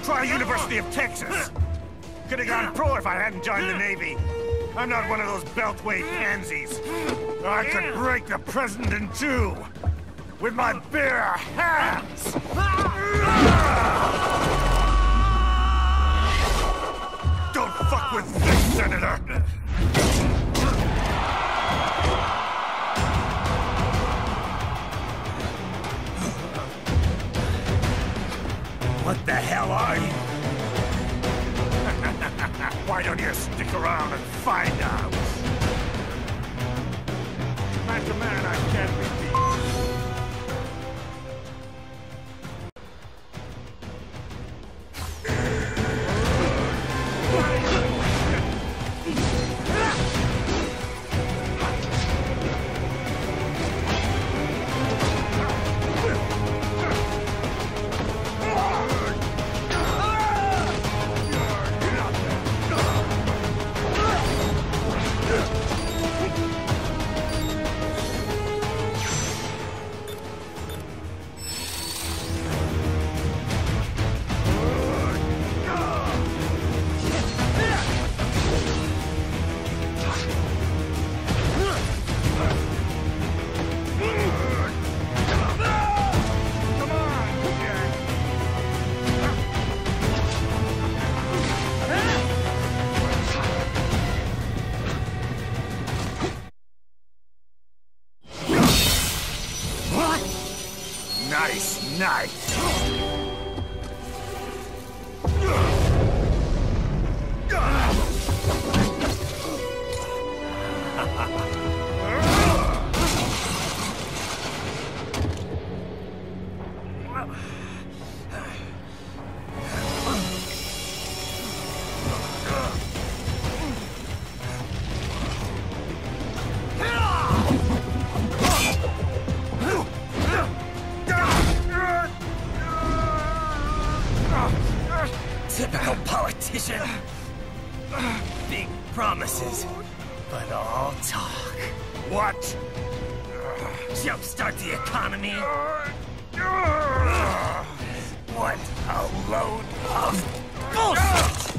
Try University of Texas. Could have gone pro if I hadn't joined the Navy. I'm not one of those beltway pansies. I could break the president in two with my bare hands. Don't fuck with this, Senator. What the hell are you? Why don't you stick around and find out? Man to man, I can't be beat. Nice. Typical politician. Big promises, but all talk. What? Jumpstart the economy. What a load of bullshit!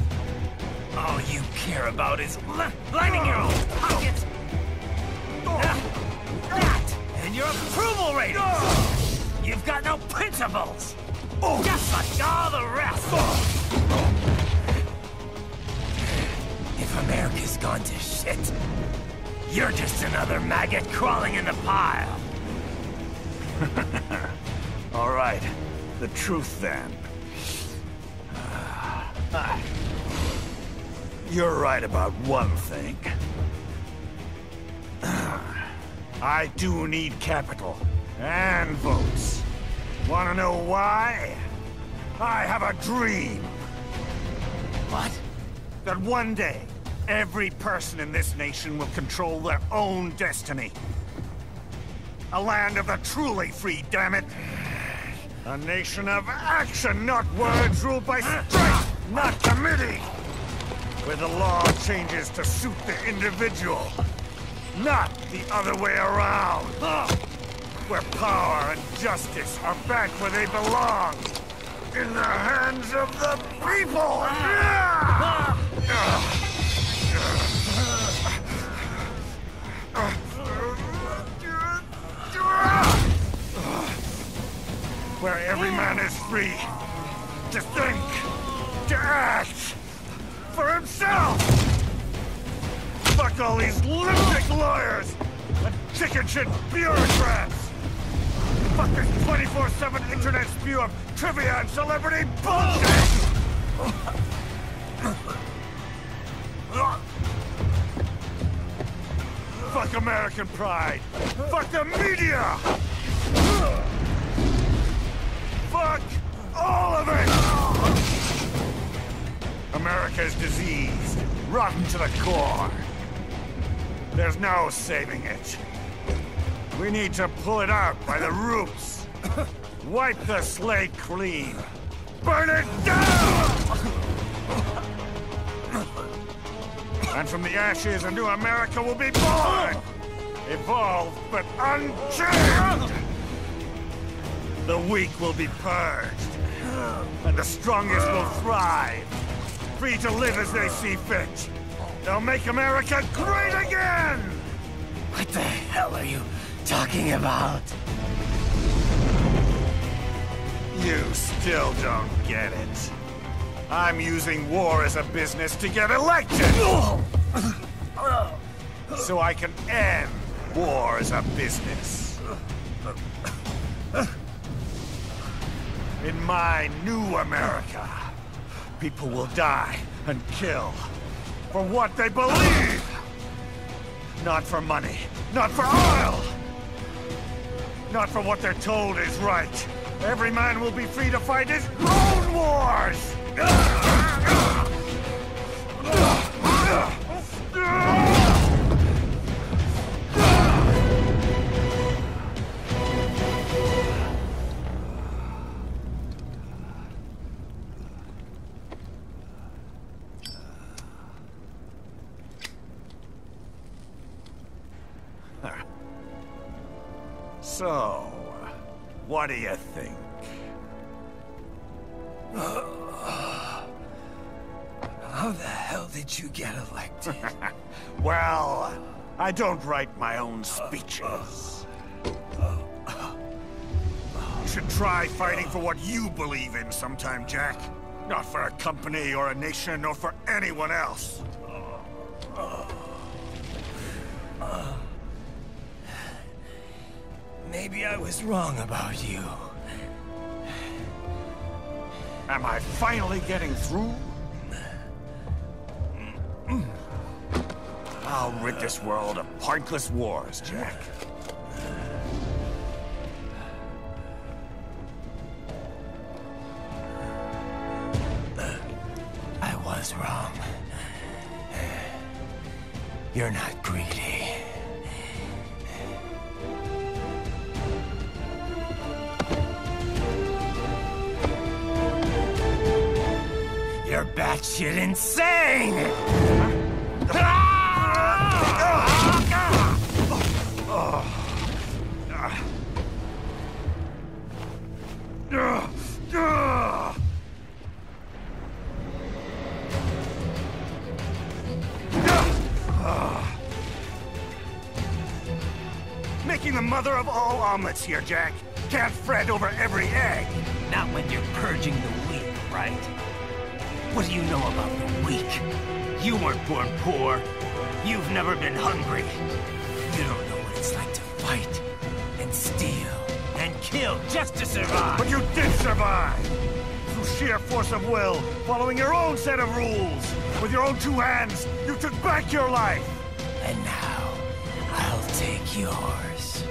All you care about is lining your own pockets. That and your approval ratings. You've got no principles. Just like all the rest. If America's gone to shit, you're just another maggot crawling in the pile. All right, the truth then. You're right about one thing. I do need capital and votes. Wanna know why? I have a dream. What? That one day, every person in this nation will control their own destiny. A land of the truly free, damn it. A nation of action, not words, ruled by strength, not committee. Where the law changes to suit the individual, not the other way around. Where power and justice are back where they belong. In the hands of the people! Where every man is free to think, to act for himself! Fuck all these lunatic lawyers and chicken shit bureaucrats! Fuck this 24/7 internet spew of trivia and celebrity bullshit! Fuck American pride! Fuck the media! Fuck all of it! America's diseased, rotten to the core. There's no saving it. We need to pull it out by the roots. Wipe the slate clean. Burn it down! And from the ashes, a new America will be born! Evolved, but unchained! The weak will be purged. And the strongest will thrive. Free to live as they see fit. They'll make America great again! What the hell are you talking about? You still don't get it. I'm using war as a business to get elected! So I can end war as a business. In my new America, people will die and kill for what they believe! Not for money, not for oil! Not for what they're told is right. Every man will be free to fight his own wars! So, what do you think? How the hell did you get elected? Well, I don't write my own speeches. You should try fighting for what you believe in sometime, Jack. Not for a company or a nation or for anyone else. Maybe I was wrong about you. Am I finally getting through? I'll rid this world of pointless wars, Jack. I was wrong. You're not greedy. You're batshit insane! Making the mother of all omelets here, Jack. Can't fret over every egg. Not when you're purging the weak, right? What do you know about the weak? You weren't born poor. You've never been hungry. You don't know what it's like to fight, and steal, and kill just to survive. But you did survive! Through sheer force of will, following your own set of rules. With your own two hands, you took back your life! And now, I'll take yours.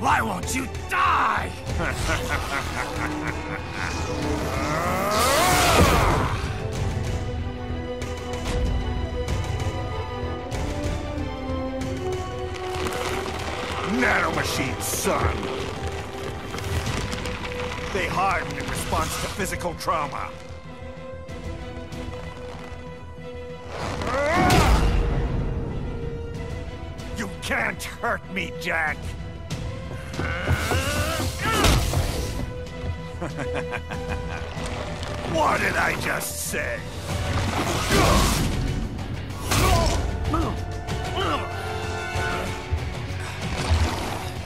Why won't you die? Nanomachines, son! They harden in response to physical trauma. You can't hurt me, Jack! What did I just say?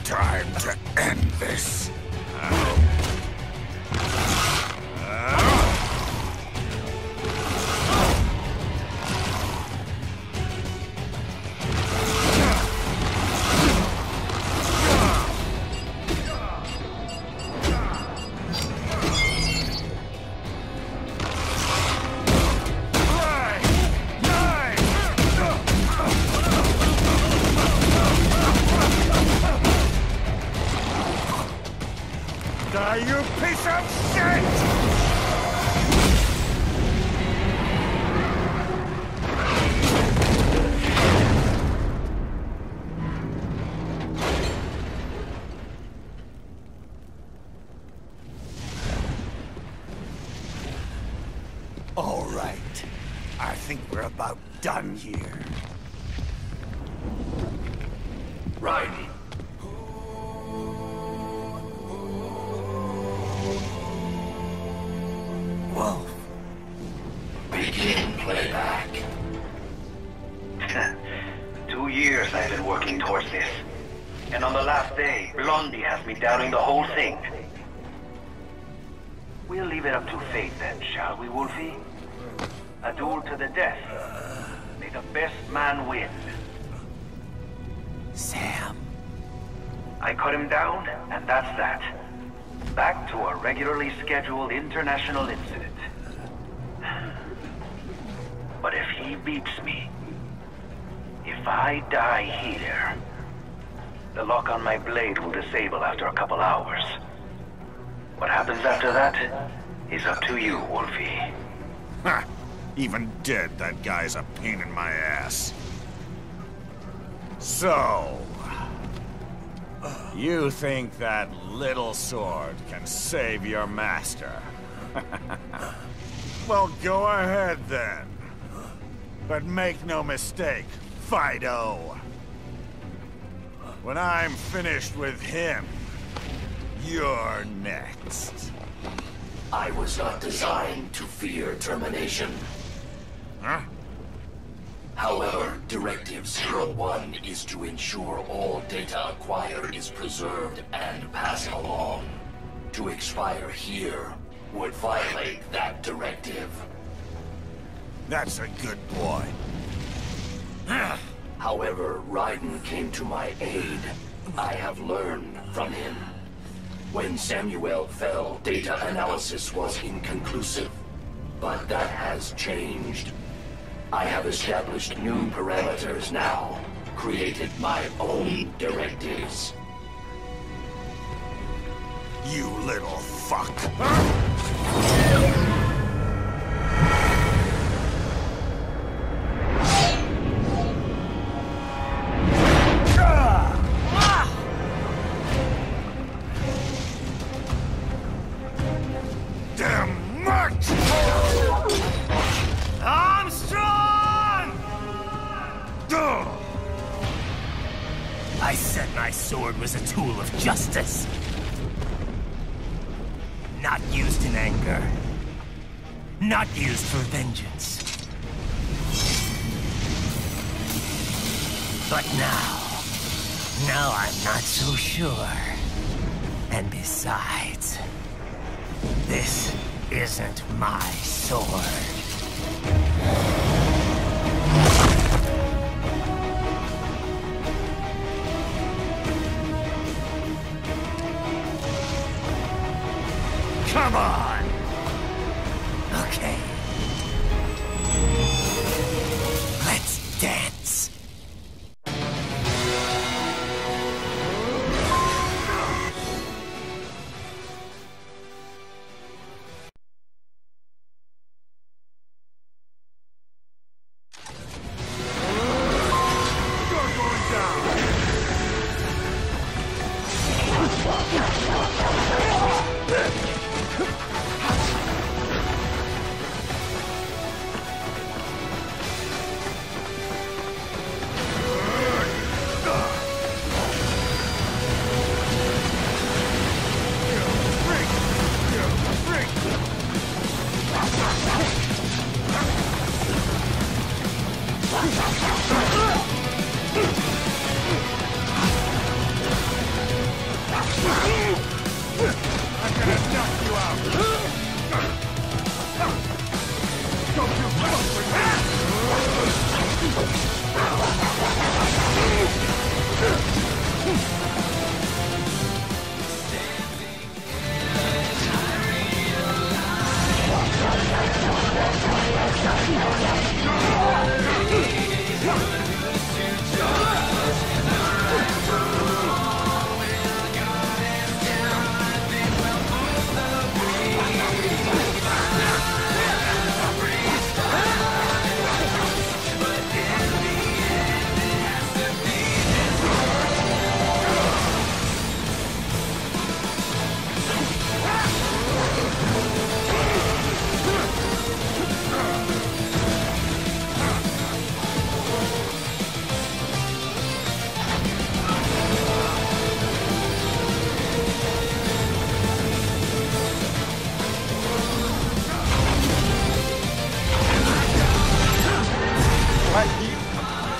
Time to end this. You piece of shit! All right. I think we're about done here. Right. Whoa. Begin playback. 2 years I've been working towards this. And on the last day, Blondie has me doubting the whole thing. We'll leave it up to fate then, shall we, Wolfie? A duel to the death. May the best man win. Sam. I cut him down, and that's that. Back to a regularly scheduled international incident. But if he beats me, if I die here, the lock on my blade will disable after a couple hours. What happens after that is up to you, Wolfie. Ha! Even dead, that guy's a pain in my ass. So... you think that little sword can save your master? Well, go ahead then. But make no mistake, Fido. When I'm finished with him, you're next. I was not designed to fear termination. Huh? However, Directive 01 is to ensure all data acquired is preserved and passed along. To expire here would violate that directive. That's a good boy. However, Raiden came to my aid. I have learned from him. When Samuel fell, data analysis was inconclusive. But that has changed. I have established new parameters now, created my own directives. You little fuck. Damn much! I said my sword was a tool of justice. Not used in anger. Not used for vengeance. But now I'm not so sure. And besides, this isn't my sword. Come on! Okay. Let's dance.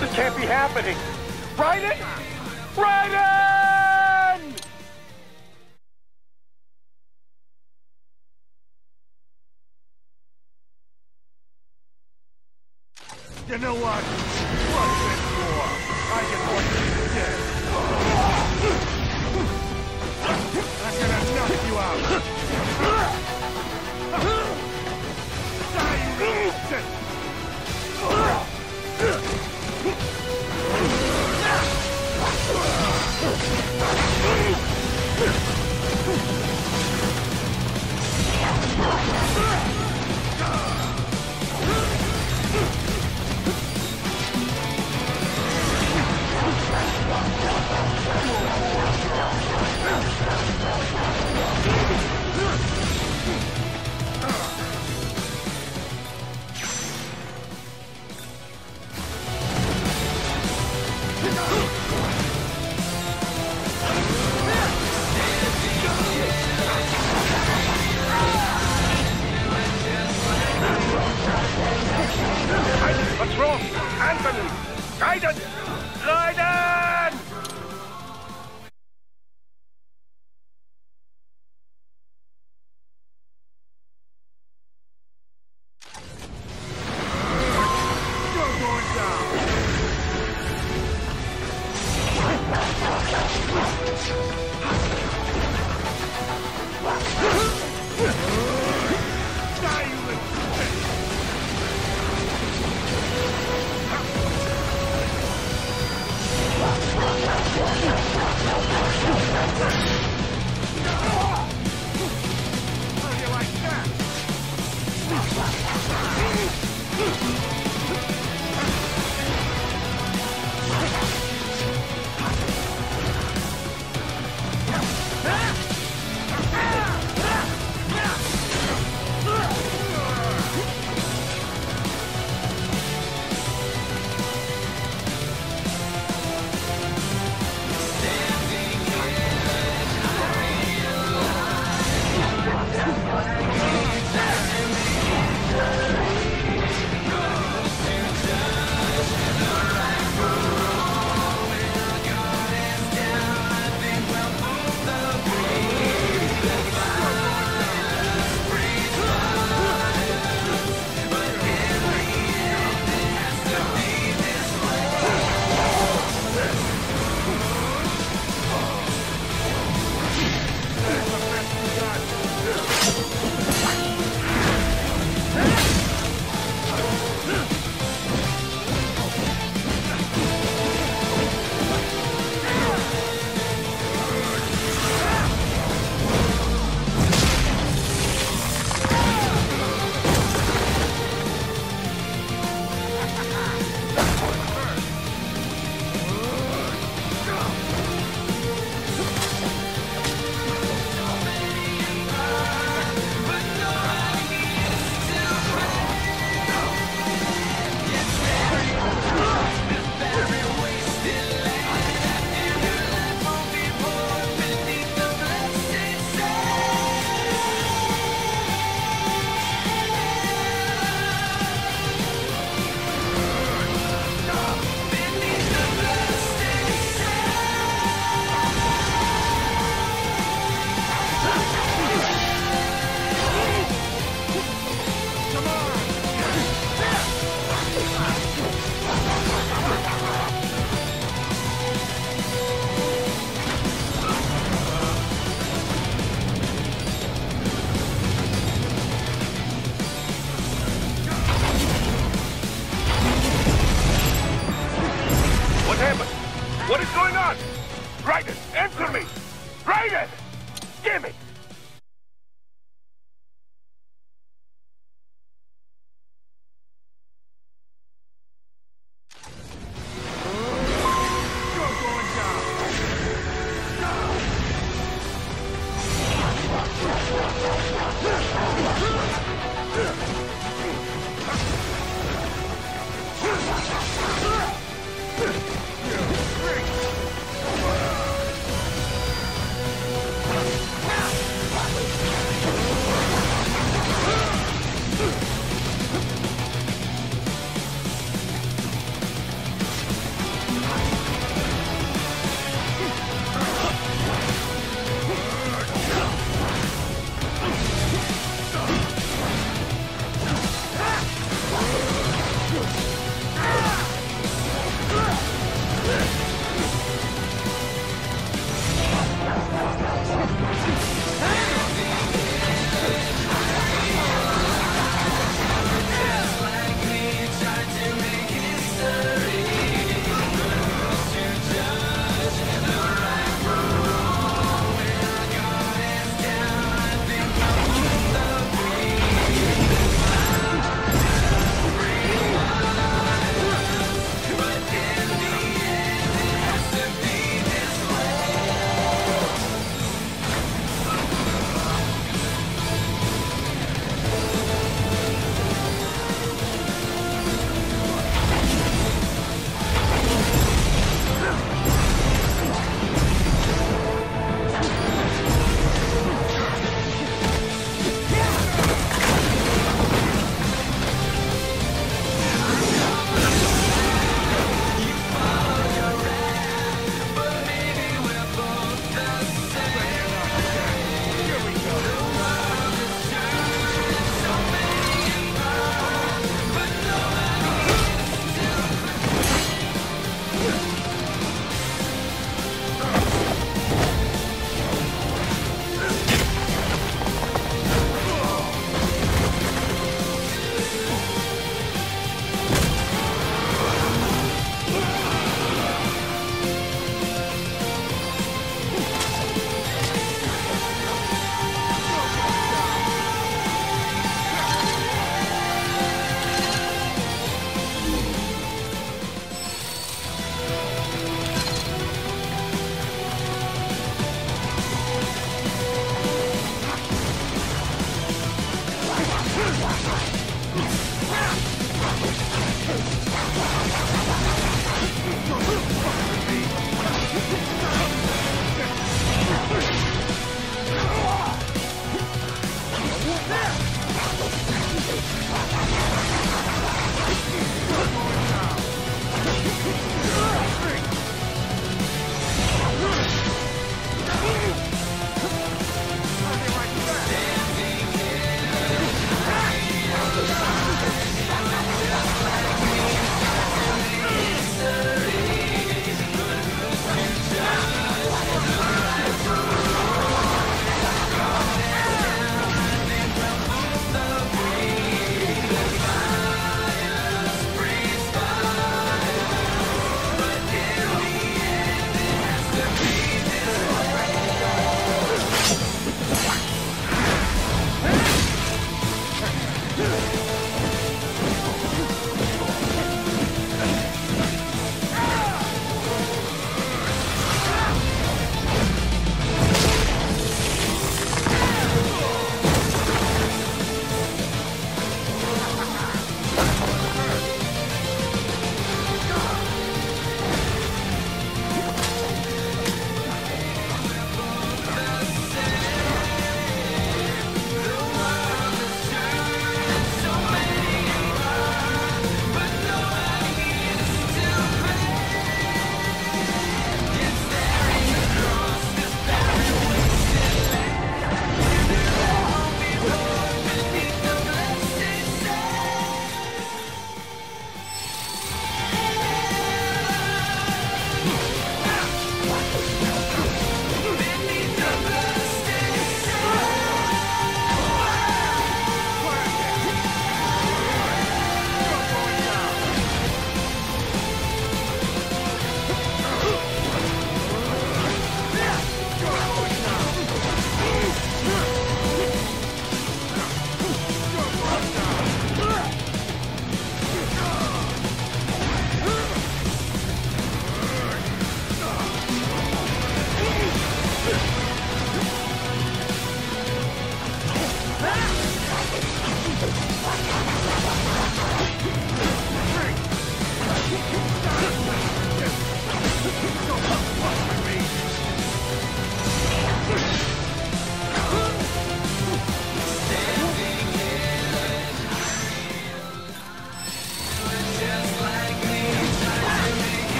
This can't be happening. Raiden! Raiden! You know what? What's it for? I just want you dead. I'm gonna knock you out. Die, you instant! What's wrong? Anthony! Raiden! Raiden! You're going down! What is going on? Raiden, answer me! Raiden! Damn it!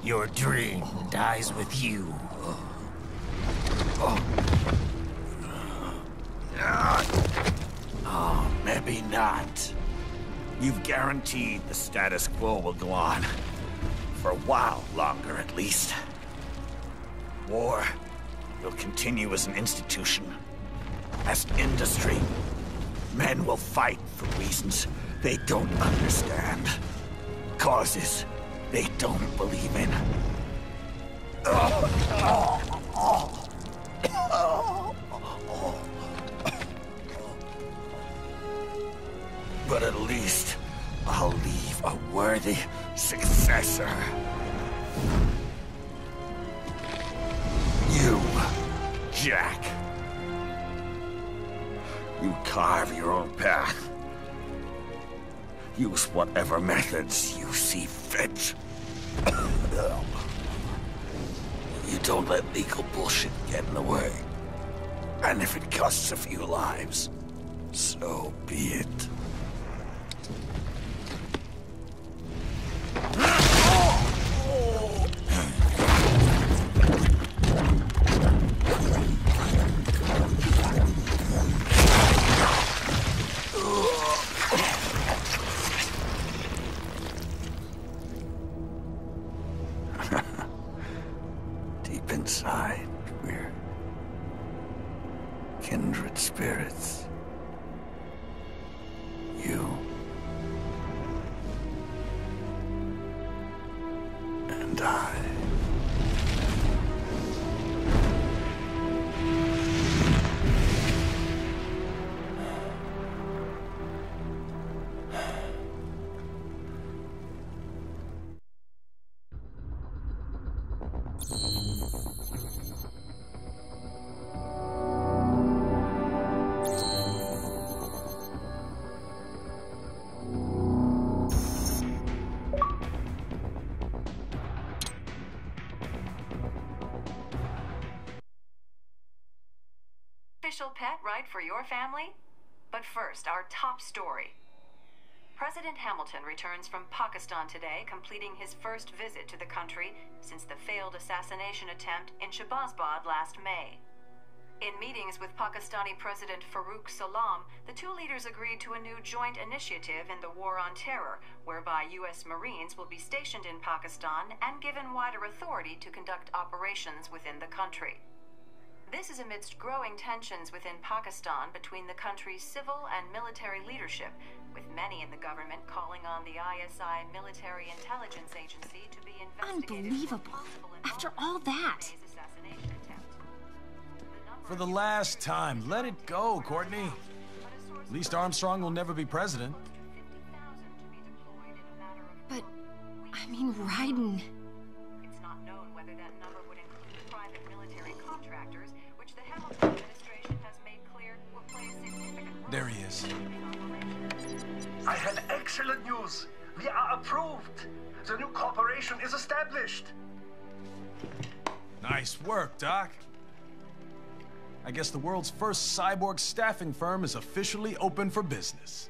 Your dream dies with you. Oh, maybe not. You've guaranteed the status quo will go on. For a while longer, at least. War will continue as an institution, as an industry. Men will fight for reasons they don't understand. Causes they don't believe in. But at least I'll leave a worthy successor. You, Jack. You carve your own path. Use whatever methods you see fit. You don't let legal bullshit get in the way. And if it costs a few lives, so be it. Deep inside, we're kindred spirits. You and I. Official pet right for your family? But first, our top story. President Hamilton returns from Pakistan today, completing his first visit to the country since the failed assassination attempt in Shahbazbad last May. In meetings with Pakistani President Farooq Salam, the two leaders agreed to a new joint initiative in the War on Terror, whereby U.S. Marines will be stationed in Pakistan and given wider authority to conduct operations within the country. This is amidst growing tensions within Pakistan between the country's civil and military leadership, with many in the government calling on the ISI Military Intelligence Agency to be investigated. Unbelievable. After all that. For the last time, let it go, Courtney. At least Armstrong will never be president. But, I mean, Raiden. It's not known whether that number would include private military contractors, which the Hamilton administration has made clear will play a significant role. There he is. I have excellent news. We are approved. The new corporation is established. Nice work, Doc. I guess the world's first cyborg staffing firm is officially open for business.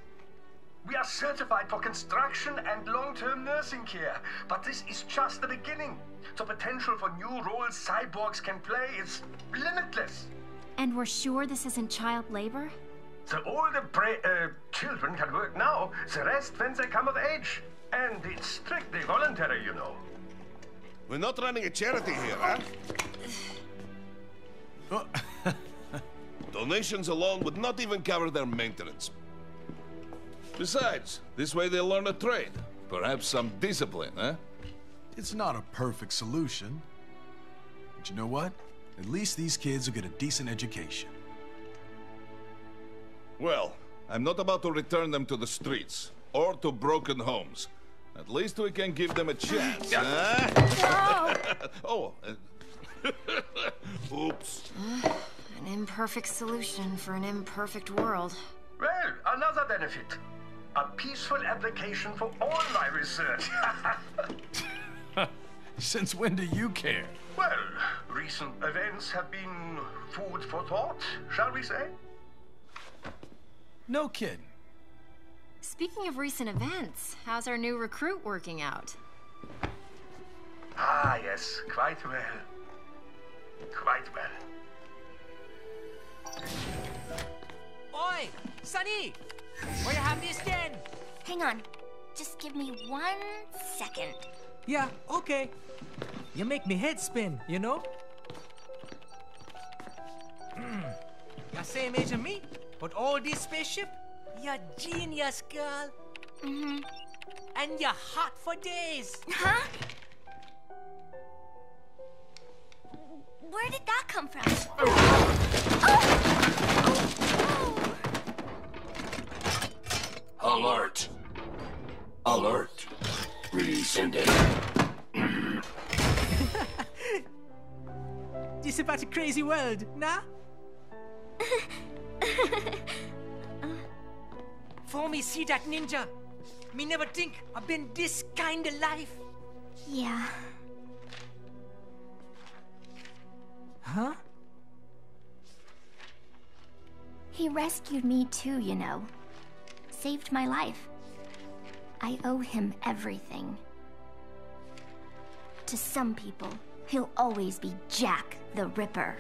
We are certified for construction and long-term nursing care, but this is just the beginning. The potential for new roles cyborgs can play is limitless. And we're sure this isn't child labor? The older children can work now, the rest when they come of age. And it's strictly voluntary, you know. We're not running a charity here, huh? Donations alone would not even cover their maintenance. Besides, this way they'll learn a trade. Perhaps some discipline, huh? It's not a perfect solution. But you know what? At least these kids will get a decent education. Well, I'm not about to return them to the streets, or to broken homes. At least we can give them a chance, huh? Oh, oops. An imperfect solution for an imperfect world. Well, another benefit. A peaceful application for all my research. Since when do you care? Well, recent events have been food for thought, shall we say? No kidding. Speaking of recent events, how's our new recruit working out? Ah, yes, quite well. Quite well. Oi! Sonny! Where you have this then? Hang on. Just give me 1 second. Yeah, okay. You make me head spin, you know? You're same age as me, but all this spaceship, you're genius, girl. Mm-hmm. And you're hot for days. Huh? Where did that come from? Alert! Alert! Rescinding. This is about a crazy world, nah? For me see that ninja, me never think I've been this kind of life. Yeah. Huh? He rescued me too, you know. Saved my life. I owe him everything. To some people, he'll always be Jack the Ripper.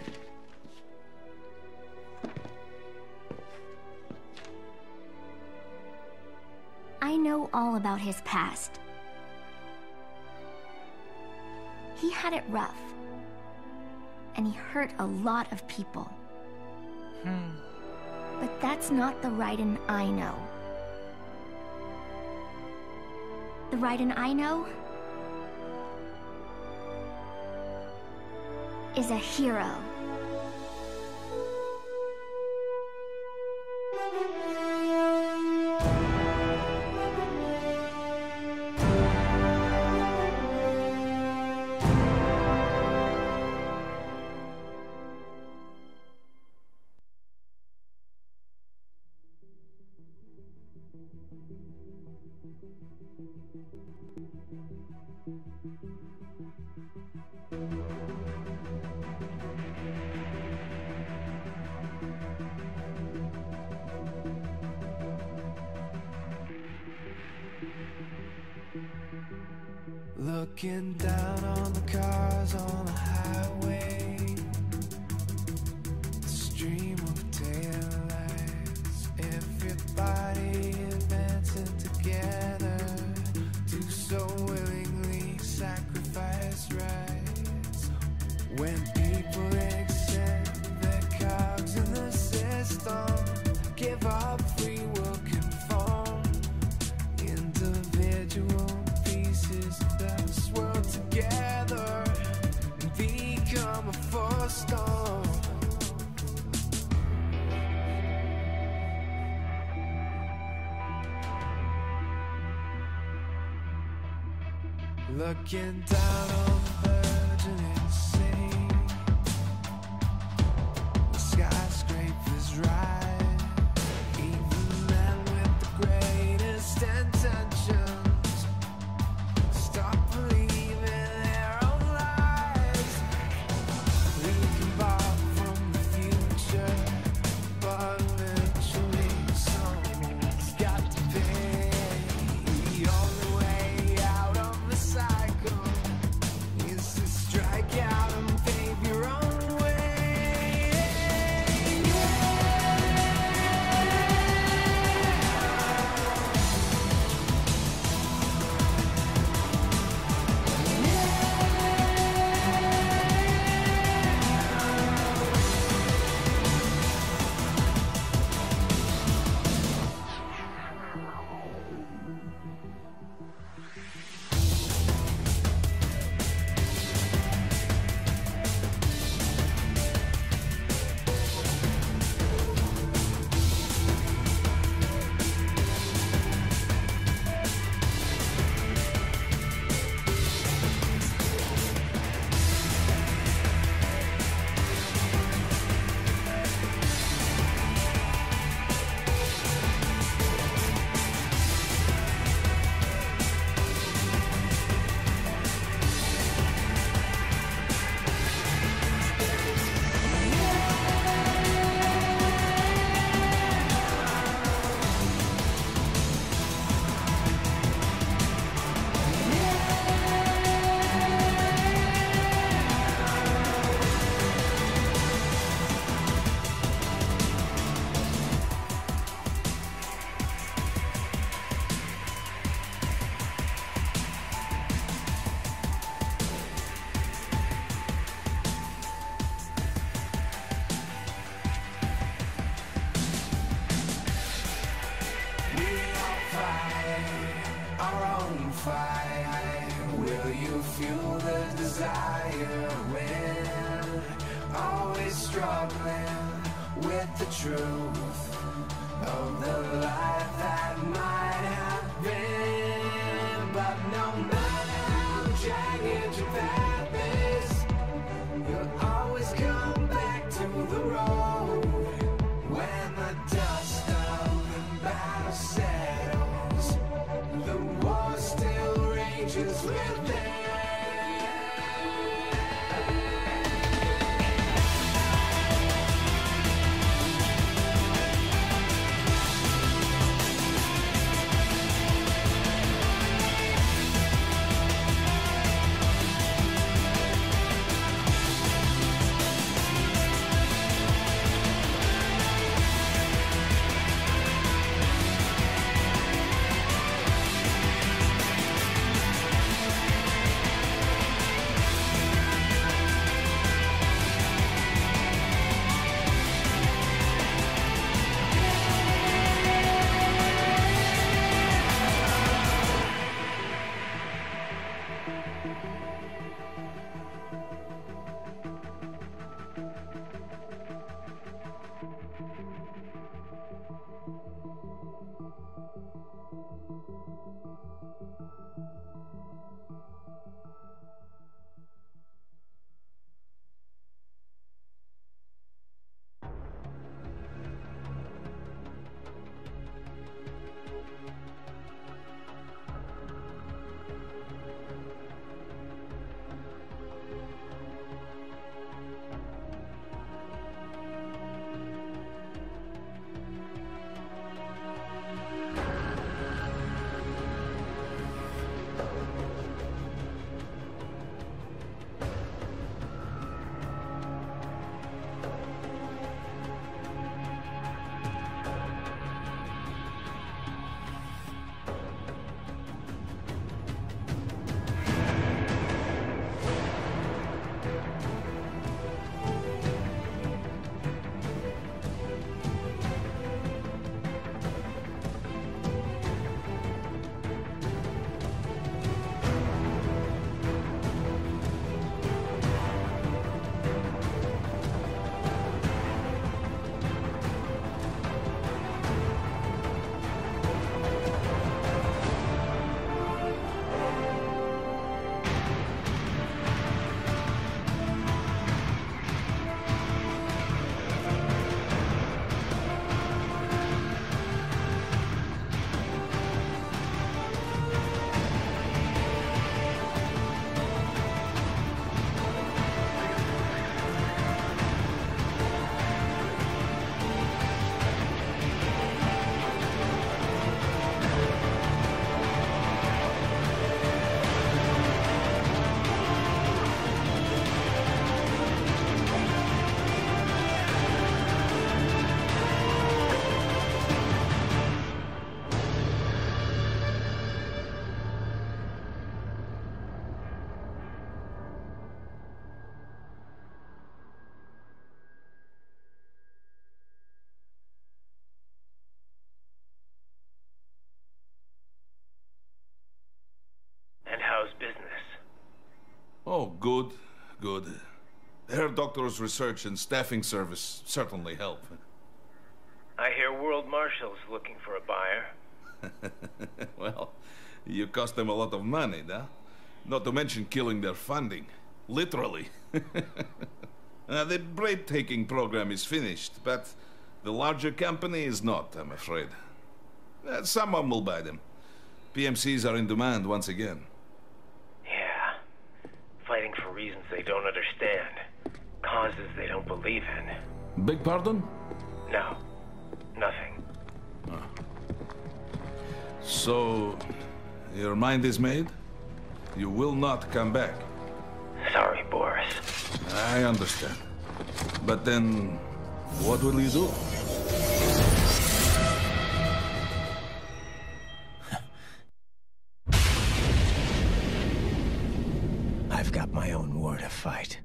I know all about his past. He had it rough. And he hurt a lot of people. But that's not the Raiden I know. The Raiden I know is a hero. Looking down on the cars on the highway, the stream of taillights, everybody advancing together, do so willingly sacrifice rights. When people accept their cogs in the system, give up free will conform, individual pieces that swirl together and become a force storm. Looking down on the burgeoning city, the skyscrapers rise, even men with the greatest intentions stop believing their own lies. We can borrow from the future, but eventually someone's got to pay. The only way out of the cycle is to strike out. our own fight? Will you fuel the desire when always struggling with the truth of the life that might have been? But no matter how jagged your path is, you'll always come back to the road when the dust of the battle settles. The war still rages within. How's business? Oh, good, good. Herr Doctor's research and staffing service certainly help. I hear World Marshal's looking for a buyer. Well, you cost them a lot of money, huh? Not to mention killing their funding. Literally. The break-taking program is finished, but the larger company is not, I'm afraid. Someone will buy them. PMCs are in demand once again. Yeah. Fighting for reasons they don't understand. Causes they don't believe in. Beg pardon? No. Nothing. Oh. So, your mind is made? You will not come back? Sorry, Boris. I understand. But then, what will you do? I've got my own war to fight.